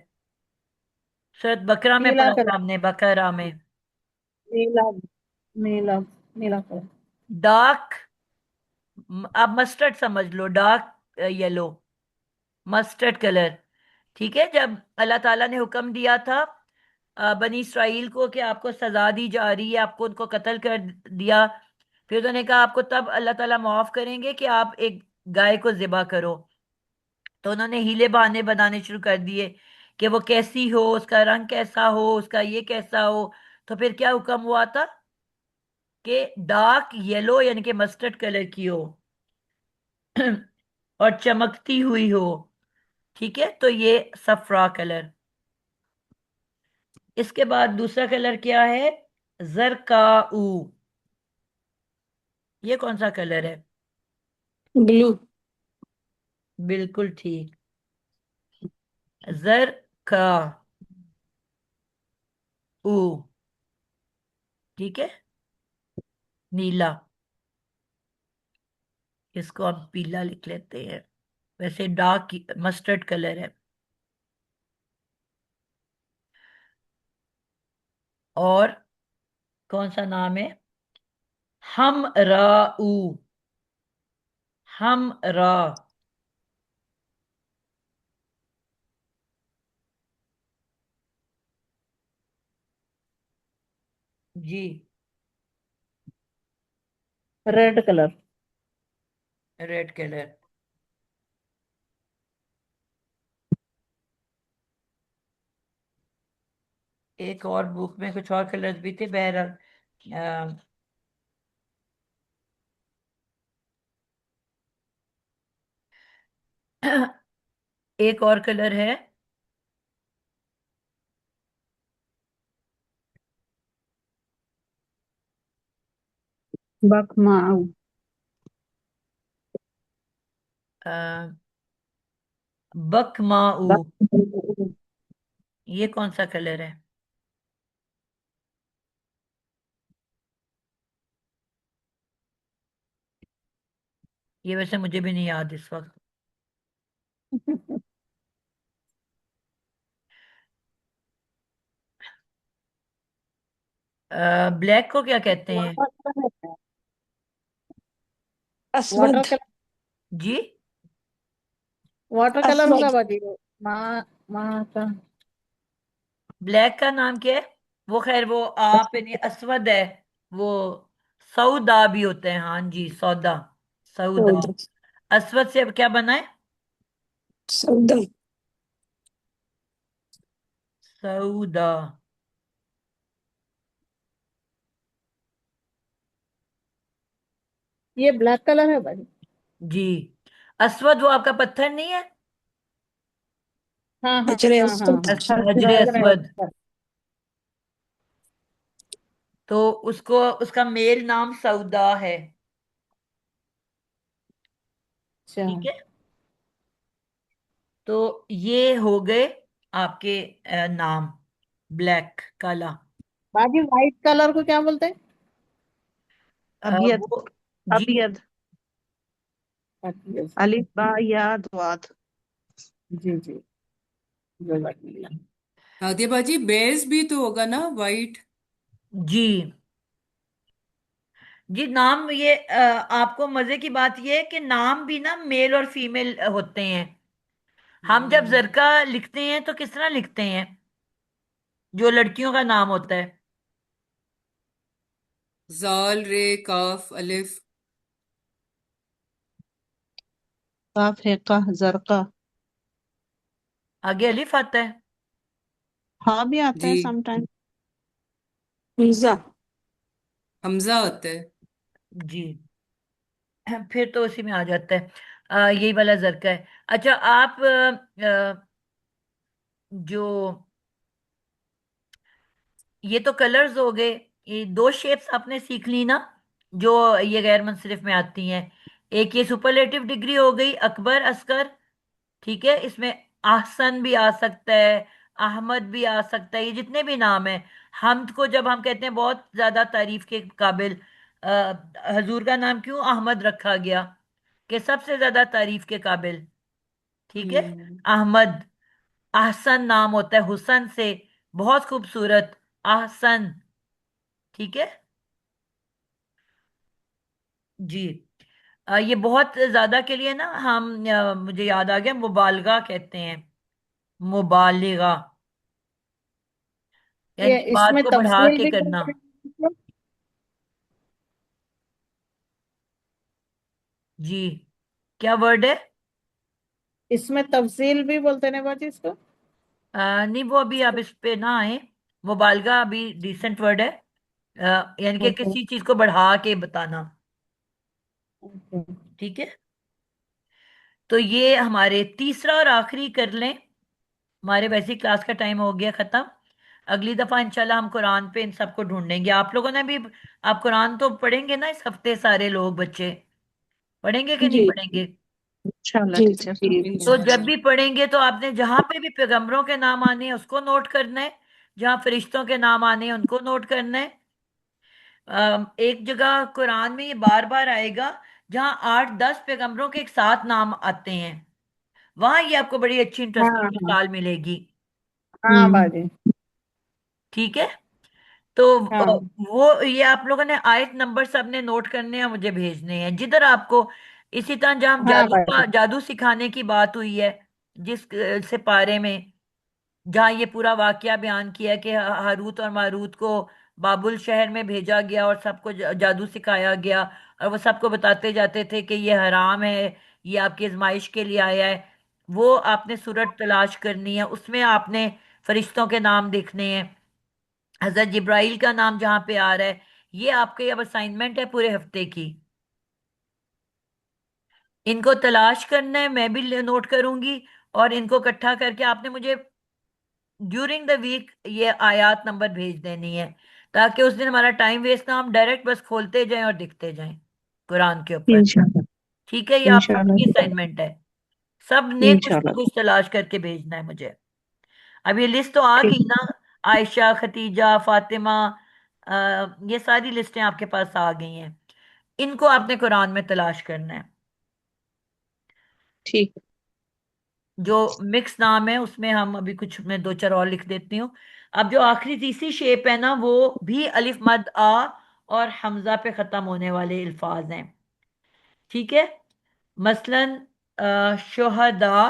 सूरत बकरा में पीला पढ़ा था कलर। हमने, बकरा में। नीला, नीला, नीला कलर। डार्क, आप मस्टर्ड समझ लो, डार्क येलो, मस्टर्ड कलर। ठीक है, जब अल्लाह ताला ने हुक्म दिया था बनी इसराइल को कि आपको सजा दी जा रही है, आपको उनको कत्ल कर दिया, फिर उन्होंने कहा आपको तब अल्लाह ताला माफ करेंगे कि आप एक गाय को ज़िबा करो। तो उन्होंने हीले बहाने बनाने शुरू कर दिए कि वो कैसी हो, उसका रंग कैसा हो, उसका ये कैसा हो। तो फिर क्या हुक्म हुआ था कि डार्क येलो यानी कि मस्टर्ड कलर की हो और चमकती हुई हो। ठीक है, तो ये सफरा कलर। इसके बाद दूसरा कलर क्या है? जरकाऊ। ये कौन सा कलर है? ब्लू। बिल्कुल ठीक, जरका ऊ। ठीक है, नीला, इसको हम पीला लिख लेते हैं, वैसे डार्क मस्टर्ड कलर है। और कौन सा नाम है? हम राऊ, हम रा। जी, रेड कलर। Red colour. एक और बुक में कुछ और कलर्स भी थे, बहरहाल एक और कलर है, बकमाऊ। बकमाऊ। बक- ये कौन सा कलर है? ये वैसे मुझे भी नहीं याद इस वक्त। ब्लैक को क्या कहते हैं? वाटर कलर है। Water Aswad. कलर। जी, वाटर कलर होगा अस्वद। बाजी वो। माँ, माँ का। ब्लैक का नाम क्या है? वो खैर वो आप यानी अस्वद है वो। सौदा भी होते हैं, हाँ जी, सौदा, सौदा। सौदा। अस्वद से अब क्या बना है? सौदा। सौदा। ये ब्लैक कलर है बाजी। जी, अस्वद वो आपका पत्थर नहीं है? हाँ हाँ अजरे हाँ हाँ अस्वद। हाँ। हजरे हजर है अस्वद। उसका। तो उसको, उसका मेल नाम सौदा है। अच्छा ठीक है, तो ये हो गए आपके नाम, ब्लैक, काला। बाजी, व्हाइट कलर को क्या बोलते हैं? अबियत। वो, जी, अबियद। अच्छा, अलिफ बा या द्वाद। जी जी। जजाकल्ला। आदिया बाजी, बेस भी तो होगा ना, वाइट। जी, जी, नाम ये आपको मजे की बात ये है कि नाम भी ना मेल और फीमेल होते हैं। हम जब हम्म, जरका लिखते हैं तो किस तरह लिखते हैं, जो लड़कियों का नाम होता है? जाल रे काफ अलिफ। काफ है कह जरका। आगे अलिफ आता है। हाँ भी आता है जी। समटाइम। हमजा। हमजा होता है। जी, फिर तो उसी में आ जाता है। यही वाला जरका है। अच्छा, आप जो, ये तो कलर्स हो गए, ये दो शेप्स आपने सीख ली ना, जो ये गैर मुंसरिफ में आती हैं। एक ये सुपरलेटिव डिग्री हो गई, अकबर, असगर। ठीक है, इसमें आहसन भी आ सकता है, अहमद भी आ सकता है, ये जितने भी नाम हैं। हमद को जब हम कहते हैं बहुत ज्यादा तारीफ के काबिल, हजूर का नाम क्यों अहमद रखा गया, कि सबसे ज्यादा तारीफ के काबिल। ठीक है, हम्म। अहमद। आहसन नाम होता है हुसन से, बहुत खूबसूरत, आहसन। ٹھیک ہے جی یہ بہت زیادہ کے لیے نا ہم مجھے یاد آ گیا، مبالغہ کہتے ہیں، مبالغہ یعنی یہ کہ اس بات میں کو بڑھا تفصیل کے بھی کرنا۔ بولتے ہیں؟ جی کیا ورڈ ہے؟ اس میں تفصیل بھی بولتے ہیں باجی اس کو؟ نہیں وہ ابھی آپ اس پہ نہ آئے، مبالغہ ابھی ڈیسنٹ ورڈ ہے، یعنی کہ اوکے کسی چیز کو بڑھا کے بتانا، اوکے ٹھیک ہے۔ تو یہ ہمارے تیسرا اور آخری کر لیں، ہمارے ویسے ہی کلاس کا ٹائم ہو گیا ختم۔ اگلی دفعہ انشاءاللہ ہم قرآن پہ ان سب کو ڈھونڈیں گے۔ آپ لوگوں نے بھی، آپ قرآن تو پڑھیں گے نا اس ہفتے، سارے لوگ بچے پڑھیں گے کہ نہیں جی پڑھیں گے؟ انشاءاللہ جی ٹیچر جی صاحب تو انشاءاللہ۔ جب بھی پڑھیں گے تو آپ نے جہاں پہ بھی پیغمبروں کے نام آنے ہیں اس کو نوٹ کرنا ہے، جہاں فرشتوں کے نام آنے ہیں ان کو نوٹ کرنا ہے۔ ایک جگہ قرآن میں یہ بار بار آئے گا جہاں 8 10 پیغمبروں کے ایک ساتھ نام آتے ہیں، وہاں یہ آپ کو بڑی اچھی ہاں انٹرسٹنگ ہاں مثال ملے گی، ہاں باجی ٹھیک ہے۔ تو ہاں وہ یہ آپ لوگوں نے آیت نمبر سب نے نوٹ کرنے ہیں، مجھے بھیجنے ہیں جدھر آپ کو۔ اسی طرح جہاں ہم ہاں باجی جادو سکھانے کی بات ہوئی ہے، جس سپارے میں جہاں یہ پورا واقعہ بیان کیا ہے کہ ہاروت اور ماروت کو بابل شہر میں بھیجا گیا اور سب کو جادو سکھایا گیا، اور وہ سب کو بتاتے جاتے تھے کہ یہ حرام ہے، یہ آپ کی آزمائش کے لیے آیا ہے۔ وہ آپ نے صورت تلاش کرنی ہے، اس میں آپ نے فرشتوں کے نام دیکھنے ہیں، حضرت جبرائیل کا نام جہاں پہ آ رہا ہے۔ یہ آپ کی اب اسائنمنٹ ہے پورے ہفتے کی، ان کو تلاش کرنا ہے، میں بھی نوٹ کروں گی، اور ان کو اکٹھا کر کے آپ نے مجھے ڈیورنگ دا ویک یہ آیات نمبر بھیج دینی ہے، تاکہ اس دن ہمارا ٹائم ویسٹ نہ، ہم ڈائریکٹ بس کھولتے جائیں اور دکھتے جائیں قرآن کے اوپر، انشاءاللہ ٹھیک ہے۔ یہ آپ سب انشاءاللہ کی اسائنمنٹ ہے، سب نے کچھ نہ انشاءاللہ کچھ تلاش کر کے بھیجنا ہے مجھے۔ اب یہ لسٹ تو آ ٹھیک گئی نا، عائشہ، ختیجہ، فاطمہ، یہ ساری لسٹیں آپ کے پاس آ گئی ہیں، ان کو آپ نے قرآن میں تلاش کرنا ہے۔ ٹھیک جو مکس نام ہے اس میں ہم ابھی کچھ میں دو چار اور لکھ دیتی ہوں۔ اب جو آخری تیسری شیپ ہے نا، وہ بھی الف مد آ اور حمزہ پہ ختم ہونے والے الفاظ ہیں، ٹھیک ہے۔ مثلا شہداء،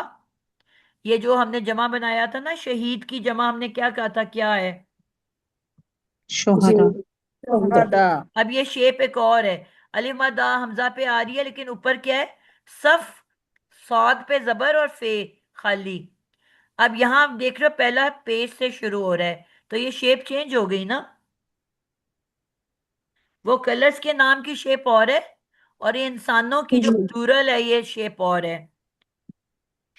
یہ جو ہم نے جمع بنایا تھا نا، شہید کی جمع ہم نے کیا کہا تھا، کیا ہے؟ جی شہداء شہدا اب یہ شیپ ایک اور ہے، الف مد آ حمزہ پہ آ رہی ہے، لیکن اوپر کیا ہے؟ صف، صاد پہ زبر اور فے خالی۔ اب یہاں آپ دیکھ رہے ہو پہلا پیج سے شروع ہو رہا ہے، تو یہ شیپ چینج ہو گئی نا، وہ کلرز کے نام کی شیپ اور ہے، اور یہ انسانوں کی جو جی پلورل ہے یہ شیپ اور ہے۔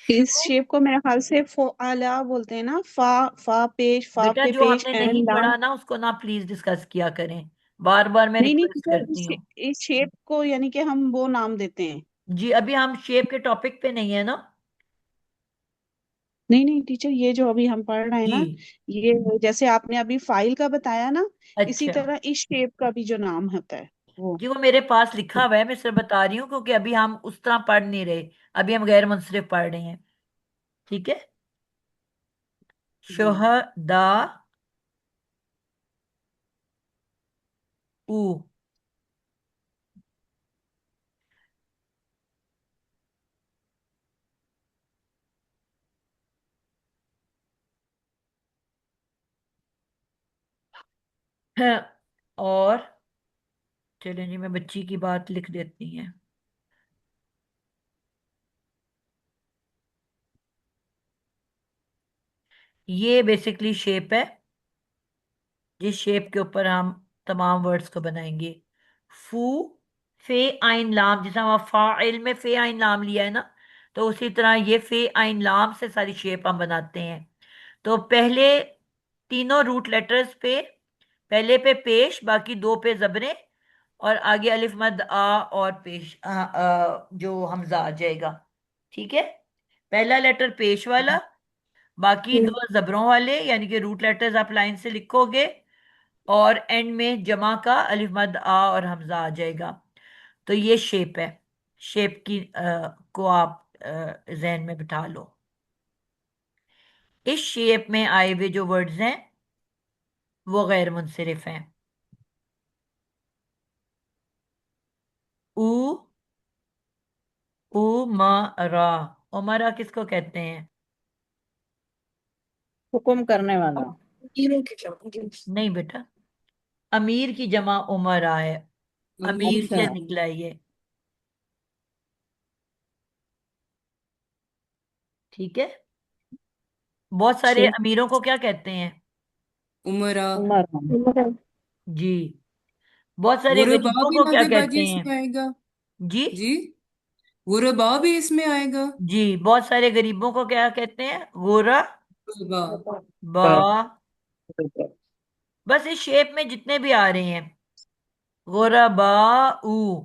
اس شو، شیپ کو میرے خیال سے فعلا بولتے ہیں نا، فا فا پیش، فا بیٹا پہ جو ہم پیش، نے این نہیں لام۔ پڑھا نا اس کو نہ پلیز ڈسکس کیا کریں، بار بار میں نہیں نہیں ریکویسٹ ٹیچر، کرتی ہوں۔ اس شیپ کو یعنی کہ ہم وہ نام دیتے ہیں۔ جی ابھی ہم شیپ کے ٹاپک پہ نہیں ہے نا۔ نہیں نہیں ٹیچر، یہ جو ابھی ہم پڑھ رہے ہیں جی نا، یہ جیسے آپ نے ابھی فائل کا بتایا نا، اسی اچھا طرح اس شیپ کا بھی جو نام ہوتا ہے وہ۔ جی وہ میرے پاس لکھا ہوا ہے، میں صرف بتا رہی ہوں کیونکہ ابھی ہم اس طرح پڑھ نہیں رہے، ابھی ہم غیر منصرف پڑھ رہے ہیں، ٹھیک ہے۔ جی شہداء او، اور چلیں جی میں بچی کی بات لکھ دیتی ہیں۔ یہ بیسکلی شیپ ہے جس شیپ کے اوپر ہم تمام ورڈز کو بنائیں گے۔ فو، فے آئین لام، جیسا ہم فاعل میں فے آئین لام لیا ہے نا، تو اسی طرح یہ فے آئین لام سے ساری شیپ ہم بناتے ہیں۔ تو پہلے تینوں روٹ لیٹرز پہ، پہلے پہ پیش، باقی دو پہ زبریں، اور آگے الف مد آ اور پیش جو حمزہ آ جائے گا، ٹھیک ہے۔ پہلا لیٹر پیش والا، باقی دو زبروں والے، یعنی کہ روٹ لیٹرز آپ لائن سے لکھو گے، اور اینڈ میں جمع کا الف مد آ اور حمزہ آ جائے گا۔ تو یہ شیپ ہے، شیپ کی کو آپ ذہن میں بٹھا لو۔ اس شیپ میں آئے ہوئے جو ورڈز ہیں وہ غیر منصرف ہیں، उमरा। उमरा किसको कहते हैं? हुक्म करने वाला। नहीं बेटा, अमीर की जमा उमरा है। अमीर अमीर अच्छा। से की निकला है ये। ठीक है। बहुत सारे ठीक। अमीरों को क्या कहते हैं? उमरा। उमर। जी। बहुत सारे गुरबा गरीबों भी को क्या आगे कहते बाजी हैं? इसमें आएगा? जी। जी, गुरबा भी इसमें आएगा। जी, बहुत सारे गरीबों को क्या कहते हैं? गोरा गुरबा। बा। पर बस इस शेप में जितने भी आ रहे हैं, गोरा बा ऊ,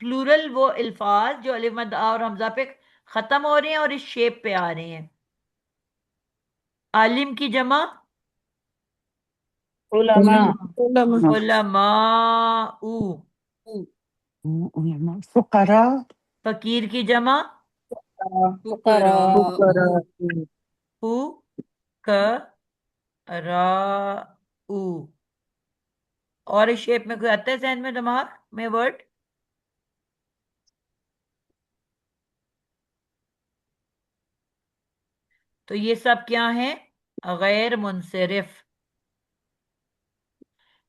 प्लूरल वो अल्फाज जो अलिफ मद और हमजा पे खत्म हो रहे हैं और इस शेप पे आ रहे हैं। आलिम की जमा उलमा। उलमा। उलमा। उलमा फुकरा। फकीर की जमा फुकरा। फुकरा। फुकरा। फू क रा ऊ। और इस शेप में कोई आता है जहन में, दिमाग में वर्ड? तो ये सब क्या है? गैर मुनसरिफ,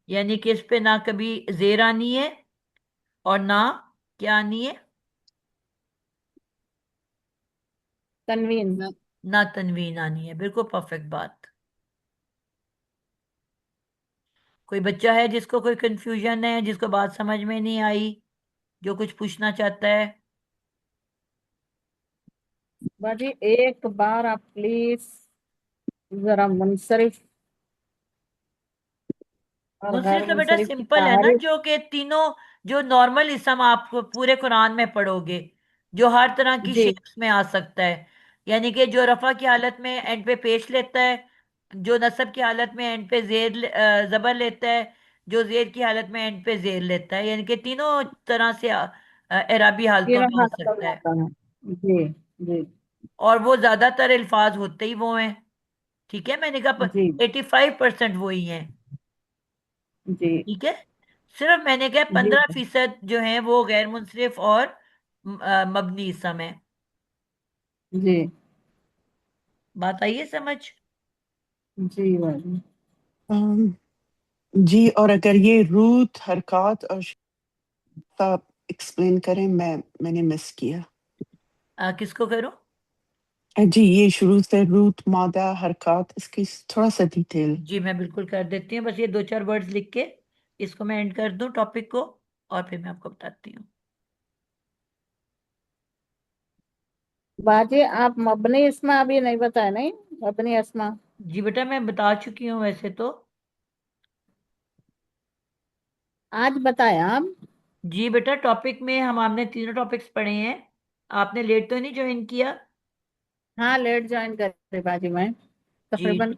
यानी कि इस पे ना कभी जेर आनी है और ना क्या आनी है, तनवीन। ना तनवीन आनी है। बिल्कुल परफेक्ट बात। कोई बच्चा है जिसको कोई कंफ्यूजन है, जिसको बात समझ में नहीं आई, जो कुछ पूछना चाहता है? बाजी एक बार आप प्लीज जरा मुनसरिफ और मुंसलिफ गैर तो बेटा मुनसरिफ की सिंपल है ना, तारीफ। जो कि तीनों, जो नॉर्मल इसम आप पूरे कुरान में पढ़ोगे, जो हर तरह की जी। शेप्स में आ सकता है। यानी कि जो रफा की हालत में एंड पे पेश लेता है, जो नसब की हालत में एंड पे जबर लेता है, जो जेर की हालत में एंड पे जेर लेता है, यानी कि तीनों तरह से एराबी हालतों तीनों में हो हाथ कर सकता है। जाता है। जी। जी। और वो ज्यादातर अल्फाज होते ही वो हैं। ठीक है, मैंने कहा जी। 85% वही हैं। जी। ठीक है। सिर्फ मैंने कहा जी। 15% जो है वो गैर मुंसरिफ और मबनी इसम है। जी। बात आई है समझ? जी बाजी। अम, जी, और अगर ये रूट हरकत और आप एक्सप्लेन करें, मैंने मिस किया। किसको करूं? जी, ये शुरू से रूट मादा हरकत, इसकी थोड़ा सा डिटेल। जी मैं बिल्कुल कर देती हूँ, बस ये दो चार वर्ड्स लिख के इसको मैं एंड कर दूं टॉपिक को, और फिर मैं आपको बताती हूँ। बाजी आप मबनी इसमा अभी नहीं बताए नहीं। मबनी इसमा जी बेटा मैं बता चुकी हूँ वैसे तो। आज बताया आप। जी बेटा, टॉपिक में हम आपने तीनों टॉपिक्स पढ़े हैं। आपने लेट तो नहीं ज्वाइन किया? हाँ लेट ज्वाइन करे बाजी मैं। जी। तकरीबन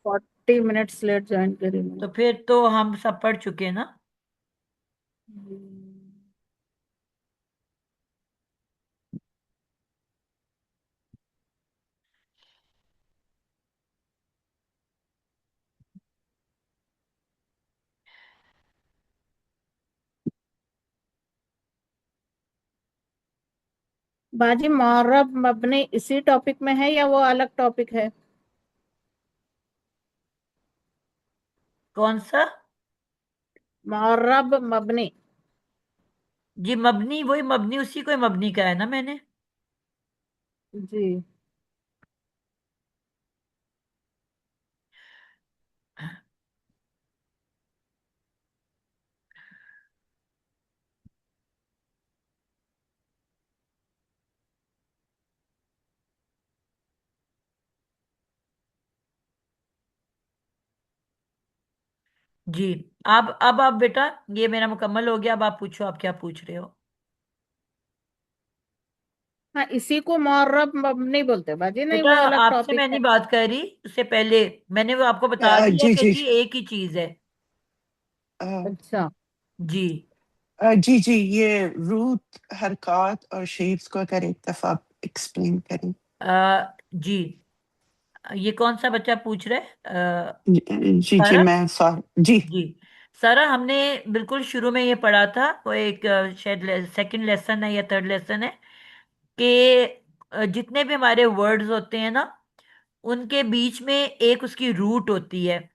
40 मिनट्स लेट ज्वाइन करी मैं। तो फिर तो हम सब पढ़ चुके हैं ना। बाजी मुअर्रब मबनी इसी टॉपिक में है या वो अलग टॉपिक है? कौन सा? मुअर्रब मबनी। जी मबनी, वही मबनी, उसी को ही मबनी का है ना मैंने। जी। जी। अब आप बेटा, ये मेरा मुकम्मल हो गया, अब आप पूछो, आप क्या पूछ रहे हो? हाँ इसी को मुअर्रब मबनी बोलते हैं बाजी, नहीं बेटा वो अलग आपसे टॉपिक मैं है। नहीं बात कर रही, उससे पहले मैंने वो आपको बता दिया जी कि जी। जी एक ही चीज है। अ, अच्छा। जी। जी जी, ये रूट हरकत और शेप्स को अगर एक दफा एक्सप्लेन करें। जी, ये कौन सा बच्चा पूछ रहा है? जी जी, सारा। मैं सॉरी जी। जी। सारा, हमने बिल्कुल शुरू में ये पढ़ा था, वो एक शायद सेकंड लेसन है या थर्ड लेसन है। کہ जितने भी हमारे वर्ड्स होते हैं ना, उनके बीच में एक उसकी रूट होती है।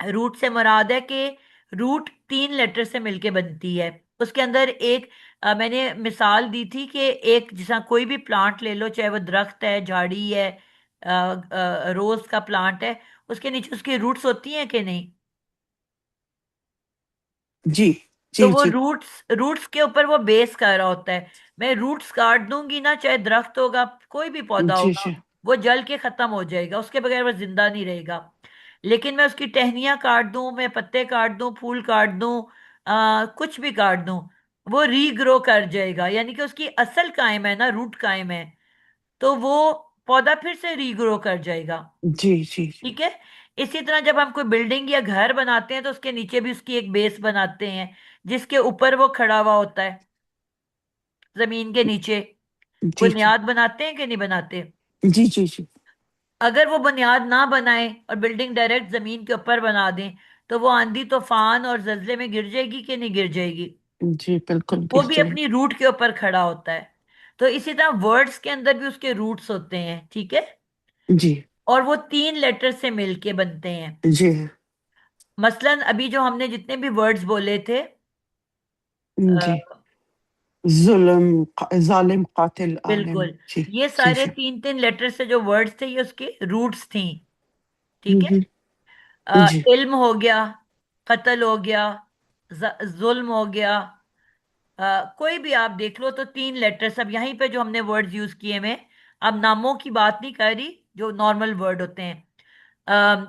रूट से मुराद है कि रूट 3 लेटर से मिलके बनती है। उसके अंदर एक मैंने मिसाल दी थी कि एक जैसा कोई भी प्लांट ले लो, चाहे वो दरख्त है, झाड़ी है, रोज का प्लांट है, उसके नीचे उसकी रूट्स होती हैं कि नहीं? जी तो जी वो जी रूट्स रूट्स के ऊपर वो बेस कर रहा होता है। मैं रूट्स काट दूंगी ना, चाहे दरख्त होगा, कोई भी पौधा जी होगा, जी वो जल के खत्म हो जाएगा, उसके बगैर वो जिंदा नहीं रहेगा। लेकिन मैं उसकी टहनियां काट दूं, मैं पत्ते काट दूं, फूल काट दूं, कुछ भी काट दूं, वो रीग्रो कर जाएगा। यानी कि उसकी असल कायम है ना, रूट कायम है, तो वो पौधा फिर से रीग्रो कर जाएगा। जी जी जी ठीक है। इसी तरह जब हम कोई बिल्डिंग या घर बनाते हैं तो उसके नीचे भी उसकी एक बेस बनाते हैं, जिसके ऊपर वो खड़ा हुआ होता है, जमीन के नीचे। जी जी बुनियाद बनाते हैं कि नहीं बनाते? जी जी जी अगर वो बुनियाद ना बनाए और बिल्डिंग डायरेक्ट जमीन के ऊपर बना दें, तो वो आंधी तूफान और जल्जले में गिर जाएगी कि नहीं गिर जाएगी? जी बिल्कुल वो गिर भी जाएगी। अपनी रूट के ऊपर खड़ा होता है। तो इसी तरह वर्ड्स के अंदर भी उसके रूट्स होते हैं, ठीक है। जी और वो 3 लेटर से मिलके बनते हैं। जी मसलन अभी जो हमने जितने भी वर्ड्स बोले थे, जी अ, जालिम कातिल आलिम। बिल्कुल, जी ये जी सारे जी 3 3 लेटर से जो वर्ड्स थे, ये उसके रूट्स थी। ठीक है। हम्म, जी इल्म हो गया, कत्ल हो गया, जुल्म हो गया, कोई भी आप देख लो, तो 3 लेटर। सब यहीं पे जो हमने वर्ड्स यूज किए मैं अब नामों की बात नहीं कर रही, जो नॉर्मल वर्ड होते हैं। अम,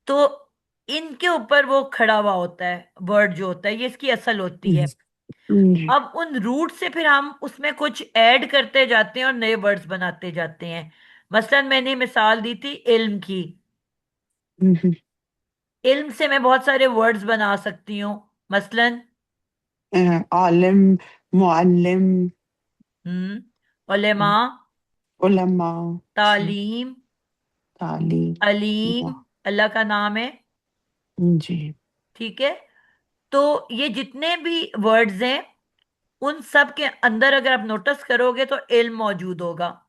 तो इनके ऊपर वो खड़ा हुआ होता है वर्ड जो होता है, ये इसकी असल होती है। जी अब उन रूट से फिर हम उसमें कुछ ऐड करते जाते हैं और नए वर्ड्स बनाते जाते हैं। मसलन मैंने मिसाल दी थी इल्म की। हम्म, इल्म से मैं बहुत सारे वर्ड्स बना सकती हूँ। मसलन आलिम मुअल्लिम उलेमा, उलमा। जी तालीम, तालीम। अलीम, अल्लाह का नाम है। जी ठीक है। तो ये जितने भी वर्ड्स हैं, उन सब के अंदर अगर आप नोटिस करोगे तो इल्म मौजूद होगा।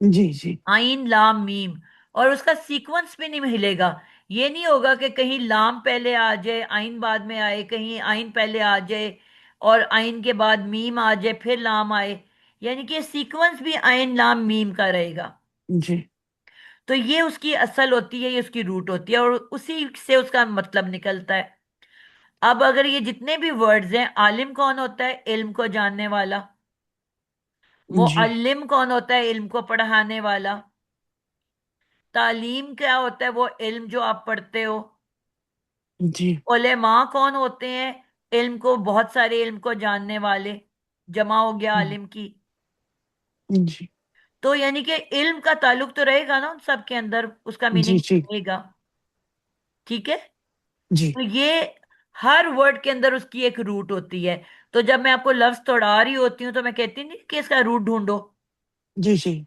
जी जी आइन लाम मीम। और उसका सीक्वेंस भी नहीं हिलेगा। ये नहीं होगा कि कहीं लाम पहले आ जाए आइन बाद में आए, कहीं आइन पहले आ जाए और आइन के बाद मीम आ जाए फिर लाम आए। यानी कि सीक्वेंस भी आइन लाम मीम का रहेगा। जी तो ये उसकी असल होती है, ये उसकी रूट होती है, और उसी से उसका मतलब निकलता है। अब अगर ये जितने भी वर्ड्स हैं, आलिम कौन होता है? इल्म को जानने वाला। जी मुअल्लिम कौन होता है? इल्म को पढ़ाने वाला। तालीम क्या होता है? वो इल्म जो आप पढ़ते हो। जी उलेमा कौन होते हैं? इल्म को, बहुत सारे इल्म को जानने वाले, जमा हो गया आलिम की। जी तो यानी कि इल्म का ताल्लुक तो रहेगा ना उन सब के अंदर, उसका जी मीनिंग जी रहेगा। ठीक है। जी तो ये हर वर्ड के अंदर उसकी एक रूट होती है। तो जब मैं आपको लफ्ज तोड़ा रही होती हूँ तो मैं कहती नहीं कि इसका रूट ढूंढो। जी जी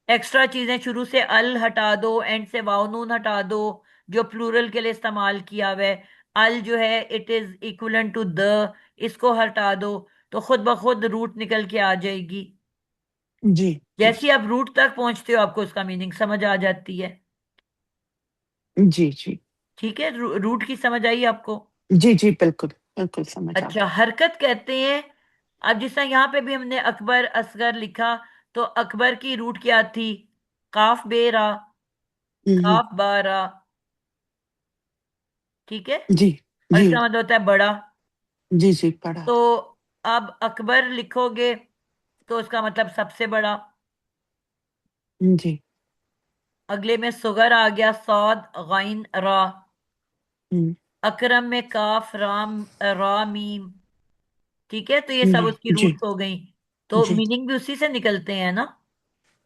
एक्स्ट्रा चीजें शुरू से अल हटा दो, एंड से वाव नून हटा दो, जो प्लूरल के लिए इस्तेमाल किया हुआ है। अल जो है it is equivalent to the, इसको हटा दो, तो खुद ब खुद रूट निकल के आ जाएगी। जी जी जैसे ही आप रूट तक पहुंचते हो, आपको उसका मीनिंग समझ आ जाती है। जी जी ठीक है। रूट की समझ आई आपको? जी जी बिल्कुल बिल्कुल समझ आ अच्छा, गई। हरकत कहते हैं। अब जिस तरह यहाँ पे भी हमने अकबर असगर लिखा, तो अकबर की रूट क्या थी? काफ बेरा, हम्म, काफ बारा। ठीक है। जी और जी इसका मतलब होता है बड़ा। जी जी पढ़ा तो था। अब अकबर लिखोगे तो उसका मतलब सबसे बड़ा। जी अगले में सुगर आ गया, सौद गाइन रा। हम्म, अकरम में काफ राम रा मीम। ठीक है। तो ये सब जी उसकी जी रूट्स हो गई। तो जी मीनिंग भी उसी से निकलते हैं ना।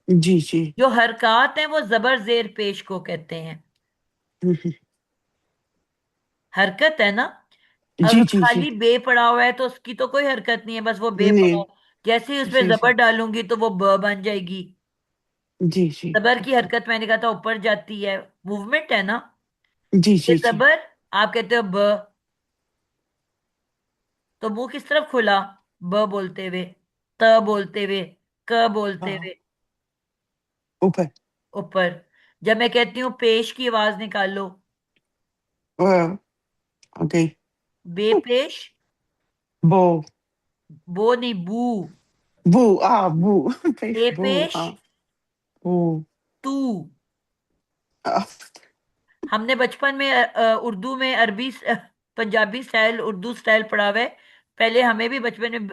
जी जी जो हरकत हैं वो जबर जेर पेश को कहते हैं। हम्म, हरकत है ना। जी अगर जी जी खाली बे पड़ा हुआ है तो उसकी तो कोई हरकत नहीं है, बस वो बे पड़ा नहीं है। जैसे ही उसमें जी जबर जी डालूंगी तो वो ब बन जाएगी। जी जी जबर की बिल्कुल हरकत मैंने कहा था ऊपर जाती है, मूवमेंट है ना। जी ये जी जी जबर, आप कहते हो ब, तो मुंह किस तरफ खुला ब बोलते हुए? त बोलते हुए, क बोलते हाँ, हुए, ऊपर। ऊपर। जब मैं कहती हूँ पेश की आवाज निकालो, आ गई। बेपेश, बो। बो नहीं, बू। बू, बू। पेश बू, पेश, हाँ। बू। तू। आ, हमने बचपन में उर्दू में अरबी पंजाबी स्टाइल, उर्दू स्टाइल पढ़ा हुआ है। पहले हमें भी बचपन में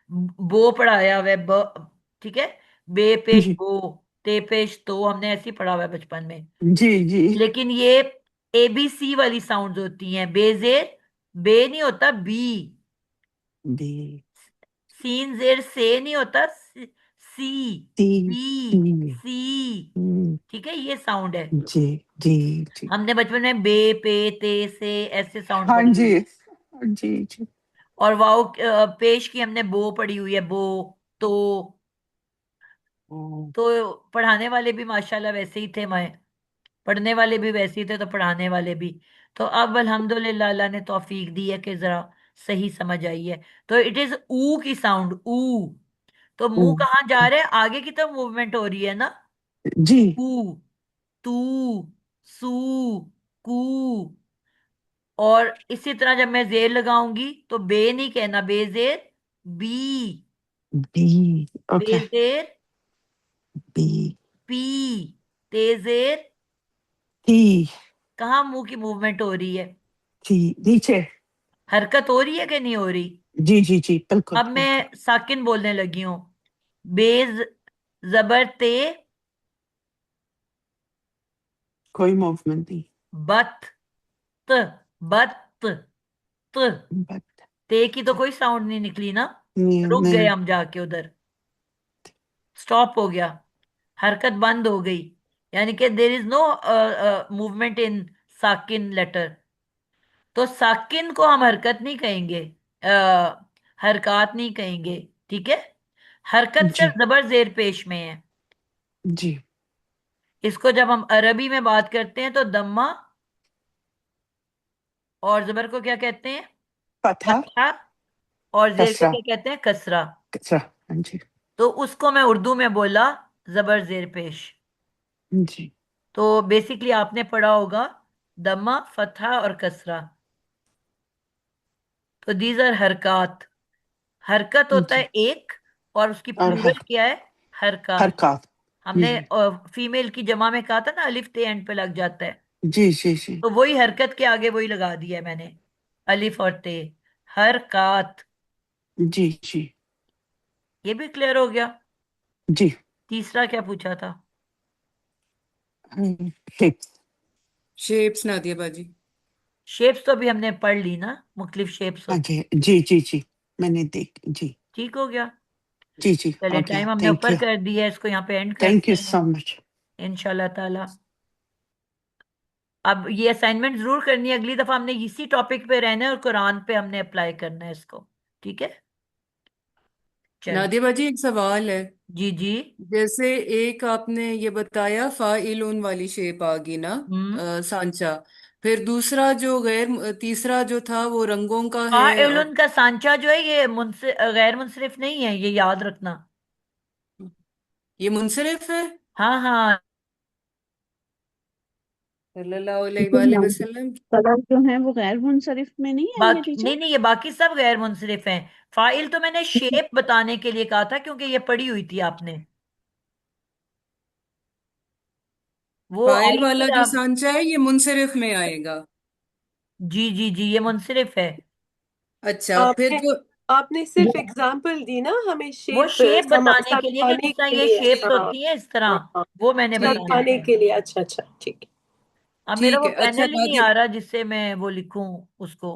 बो पढ़ाया हुआ है, ठीक है। बे पेश जी बो, ते पेश तो, हमने ऐसे ही पढ़ा हुआ है बचपन में। जी जी। लेकिन ये एबीसी वाली साउंड्स होती हैं, बेजेर, बे नहीं होता, बी। बी। सीन जेर से नहीं होता, सी। टी। बी, टी। सी। ठीक है, ये साउंड है। जी जी जी। हमने बचपन में बे पे ते से ऐसे साउंड हाँ पढ़ी जी, हुई। हाँ जी जी। और वाओ पेश की हमने बो पढ़ी हुई है, बो। तो ओ, तो पढ़ाने वाले भी माशाल्लाह वैसे ही थे, मैं पढ़ने वाले भी वैसे ही थे, तो पढ़ाने वाले भी। तो अब अल्हम्दुलिल्लाह, अल्लाह ने तौफीक दी है कि जरा सही समझ आई है। तो इट इज ऊ की साउंड, ऊ। तो ओ, मुंह कहाँ जा रहा है, आगे की तरफ मूवमेंट हो रही है ना। जी। ऊ, तू, सू, कू। और इसी तरह जब मैं जेर लगाऊंगी तो बे नहीं कहना, बेजेर, बी। बी। ओके। बेजेर, बी। पी। तेजेर। टी। कहाँ मुंह की मूवमेंट हो रही है, टी नीचे। हरकत हो रही है कि नहीं हो रही। जी जी जी, बिल्कुल अब बिल्कुल। मैं साकिन बोलने लगी हूँ, बेज, जबर ते, कोई मूवमेंट नहीं। बत, त, बत, त। बट। ते की तो कोई साउंड नहीं निकली ना, नहीं रुक गए नहीं। हम जाके उधर, स्टॉप हो गया, हरकत बंद हो गई। यानी कि there is no movement in साकिन लेटर। तो साकिन को हम हरकत नहीं कहेंगे, हरकत नहीं कहेंगे, ठीक है। हरकत जी सिर्फ जबर जेर पेश में है। जी। इसको जब हम अरबी में बात करते हैं तो दम्मा, और जबर को क्या कहते हैं, पथा। फतहा। और जेर को कसरा। क्या कहते हैं, कसरा। कसरा। हाँ जी। तो उसको मैं उर्दू में बोला जबर जेर पेश। जी तो बेसिकली आपने पढ़ा होगा दम्मा, फतहा और कसरा। तो दीज आर हरकत। हरकत होता है जी। एक, और उसकी और प्लूरल क्या है, हरकत। हरकत। हमने फीमेल की जमा में कहा था ना, अलिफ ते एंड पे लग जाता है। जी जी जी तो वही हरकत के आगे वही लगा दिया है मैंने, अलिफ और ते, हरकत। जी जी ये भी क्लियर हो गया। जी। तीसरा क्या पूछा था। ठीक। शेप्स नादिया बाजी। शेप्स तो अभी हमने पढ़ ली ना, मुख्तलिफ शेप्स हाँ होती। जी जी जी जी। मैंने देख जी। ठीक हो गया। जी जी। चले, ओके, टाइम हमने थैंक ऊपर यू। कर दिया है, इसको यहाँ पे एंड थैंक करते यू हैं सो मच। इंशाल्लाह ताला। अब ये असाइनमेंट जरूर करनी है, अगली दफा हमने इसी टॉपिक पे रहना है और कुरान पे हमने अप्लाई करना है इसको, ठीक है। चलिए। नादिया बाजी एक सवाल है। जी जी। जैसे एक आपने ये बताया फाइलून वाली शेप आ गई ना, हम्म। सांचा। फिर दूसरा जो तीसरा जो था वो रंगों का है और फाइलुन का सांचा जो है ये गैर मुंसरिफ नहीं है, ये याद रखना। ये मुनसरिफ है। हाँ हाँ। सल्लल्लाहु बिल्कुल अलैहि हाँ। वसल्लम। कलर जो है वो गैर मुंसरिफ में नहीं आएंगे बाकी टीचर। नहीं नहीं, ये बाकी सब गैर मुंसरिफ हैं। फाइल तो मैंने शेप बताने के लिए कहा था, क्योंकि ये पढ़ी हुई थी आपने, वो फाइल आएगी वाला जो आप। सांचा है ये मुनसरिफ में आएगा। जी जी जी, ये मुंसरिफ है। अच्छा फिर आपने जो आपने सिर्फ एग्जाम्पल दी ना हमें, वो शेप शेप बताने के लिए कि समझाने जिस तरह के ये लिए। शेप्स हाँ होती हैं इस तरह, हाँ हाँ, वो मैंने ठीक बताना है। समझाने था। के लिए। अच्छा अच्छा, ठीक है। अब मेरा ठीक वो है अच्छा पेनल ही नहीं नादिया। आ रहा जिससे मैं वो लिखूं उसको।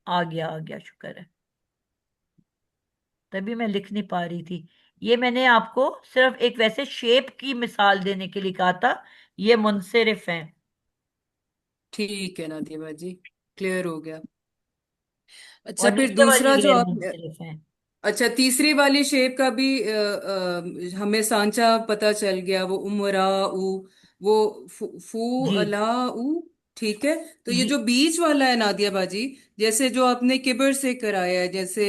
आ गया शुक्र है। तभी मैं लिख नहीं पा रही थी। ये मैंने आपको सिर्फ एक वैसे शेप की मिसाल देने के लिए कहा था, ये मुनसरिफ हैं। ठीक है नादिया बाजी, क्लियर हो गया। अच्छा और फिर नीचे वाली दूसरा जो गैर आप, मुनसरिफ हैं। अच्छा तीसरी वाली शेप का भी हमें सांचा पता चल गया, वो उमरा उ, वो फू जी अला उ। ठीक है। तो ये ये जो बीच वाला है नादिया बाजी, जैसे जो आपने किबर से कराया है, जैसे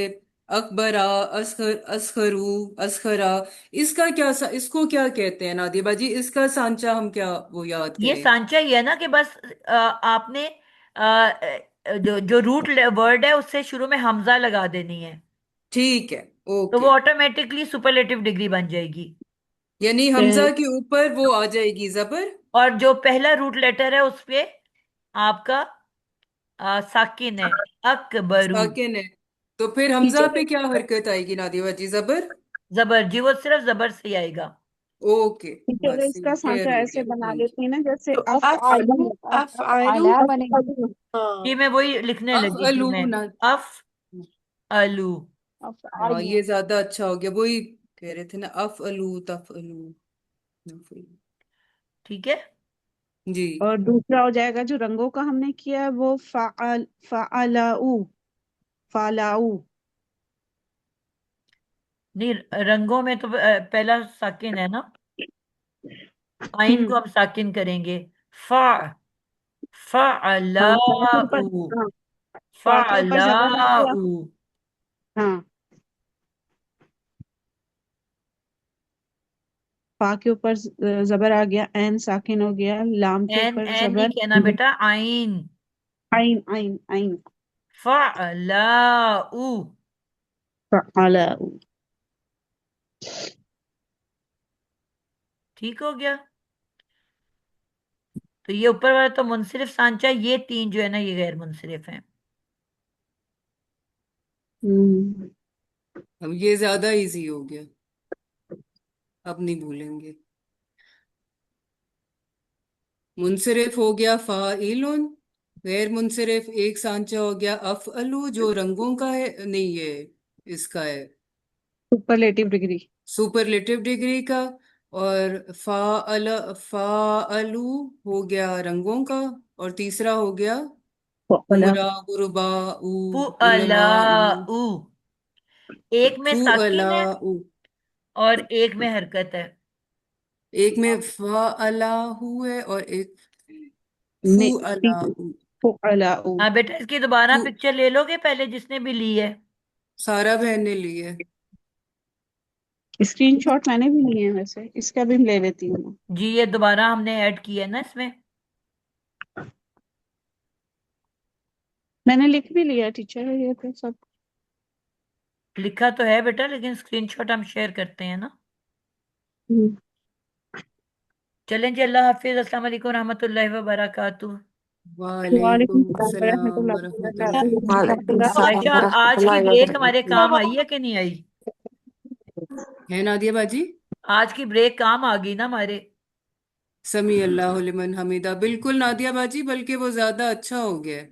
अकबरा, असखर, असखरू, असखरा, اس کو کیا کہتے ہیں نادیہ باجی؟ اس کا سانچہ ہم کیا وہ یاد یہ کریں؟ سانچہ یہ ہے نا کہ بس آپ نے جو روٹ ورڈ ہے اس سے شروع میں حمزہ لگا دینی ہے، ٹھیک ہے، تو وہ اوکے، آٹومیٹکلی سپرلیٹو ڈگری بن جائے گی. یعنی حمزہ کے اوپر وہ آ جائے گی زبر. اور جو پہلا روٹ لیٹر ہے اس پہ آپ کا ساکن ہے، اکبرو. ساکن ہے، تو پھر حمزہ پہ کیا حرکت آئے گی نادیہ باجی؟ زبر. زبر، جی وہ صرف زبر سے ہی آئے گا. اوکے، ٹیچر بس اس کا کلیئر سانچہ ہو ایسے گیا، بنا ہاں جی. لیتی ہیں نا جیسے تو افعلو افعلو جی ہاں میں وہی لکھنے لگی تھی میں، افعلون. اف الو. ہاں یہ زیادہ اچھا ہو گیا، وہی کہہ رہے تھے نا، افعلو تفعلو. ٹھیک ہے. جی. اور دوسرا ہو جائے گا جو رنگوں کا ہم نے کیا ہے وہ فعلاؤ فعلاؤ. نہیں، رنگوں میں تو پہلا ساکن ہے نا، آئین کو ہم ساکن کریں گے. فا ہاں فا کے اوپر، فعلاؤ ہاں فا کے اوپر زبر آ گیا. فعلاؤ. ہاں فا کے اوپر زبر آ گیا، عین ساکن ہو گیا، لام کے این اوپر این زبر، نہیں کہنا بیٹا، آئین. عین عین عین فعلاؤ. فعلاؤ. ٹھیک ہو گیا. تو یہ اوپر والا تو منصرف سانچہ، یہ تین جو ہے نا یہ غیر منصرف ہیں. اب یہ زیادہ ایزی ہو گیا، اب نہیں بھولیں گے. منصرف ہو گیا فاعلن، غیر منصرف ایک سانچہ ہو گیا افعلو جو رنگوں کا ہے، نہیں یہ اس کا ہے سپرلیٹو ڈگری. سپرلیٹو ڈگری کا. اور فاعلو ہو گیا رنگوں کا، اور تیسرا ہو گیا امرا، غربا، علماء، فعلاؤ، ایک میں ساکن ہے فعلاء. اور ایک میں حرکت ہے. ایک میں فعلاء ہے اور ایک فعلاء. فعلاؤ. ہاں بیٹا اس کی دوبارہ پکچر لے لو گے پہلے جس نے بھی لی ہے. سارا بہن نے لی ہے. اسکرین شاٹ میں نے بھی لیے ہیں، ویسے اس کا بھی لے لیتی ہوں. جی یہ دوبارہ ہم نے ایڈ کیا ہے نا اس میں. میں نے لکھ بھی لیا ٹیچر، یہ تو سب. لکھا تو ہے بیٹا لیکن اسکرین شاٹ ہم شیئر کرتے ہیں نا. چلیں جی، اللہ حافظ، السلام علیکم ورحمۃ اللہ وبرکاتہ. وعلیکم وعلیکم السلام ورحمۃ السلام اللہ ورحمۃ اللہ وعلیکم وبرکاتہ. السلام عائشہ ورحمۃ آج کی اللہ بریک ہمارے کام وبرکاتہ. آئی ہے کہ نہیں آئی؟ ہے نادیہ باجی؟ آج کی بریک کام آ گئی نا ہمارے. سمیع اللہ لمن حمیدہ، بالکل نادیہ باجی، بلکہ وہ زیادہ اچھا ہو گیا ہے.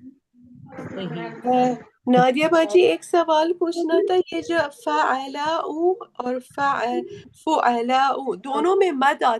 صحیح. نادیہ باجی ایک سوال پوچھنا تھا، یہ جو فعلاؤ اور فعلاؤ دونوں میں مد آتا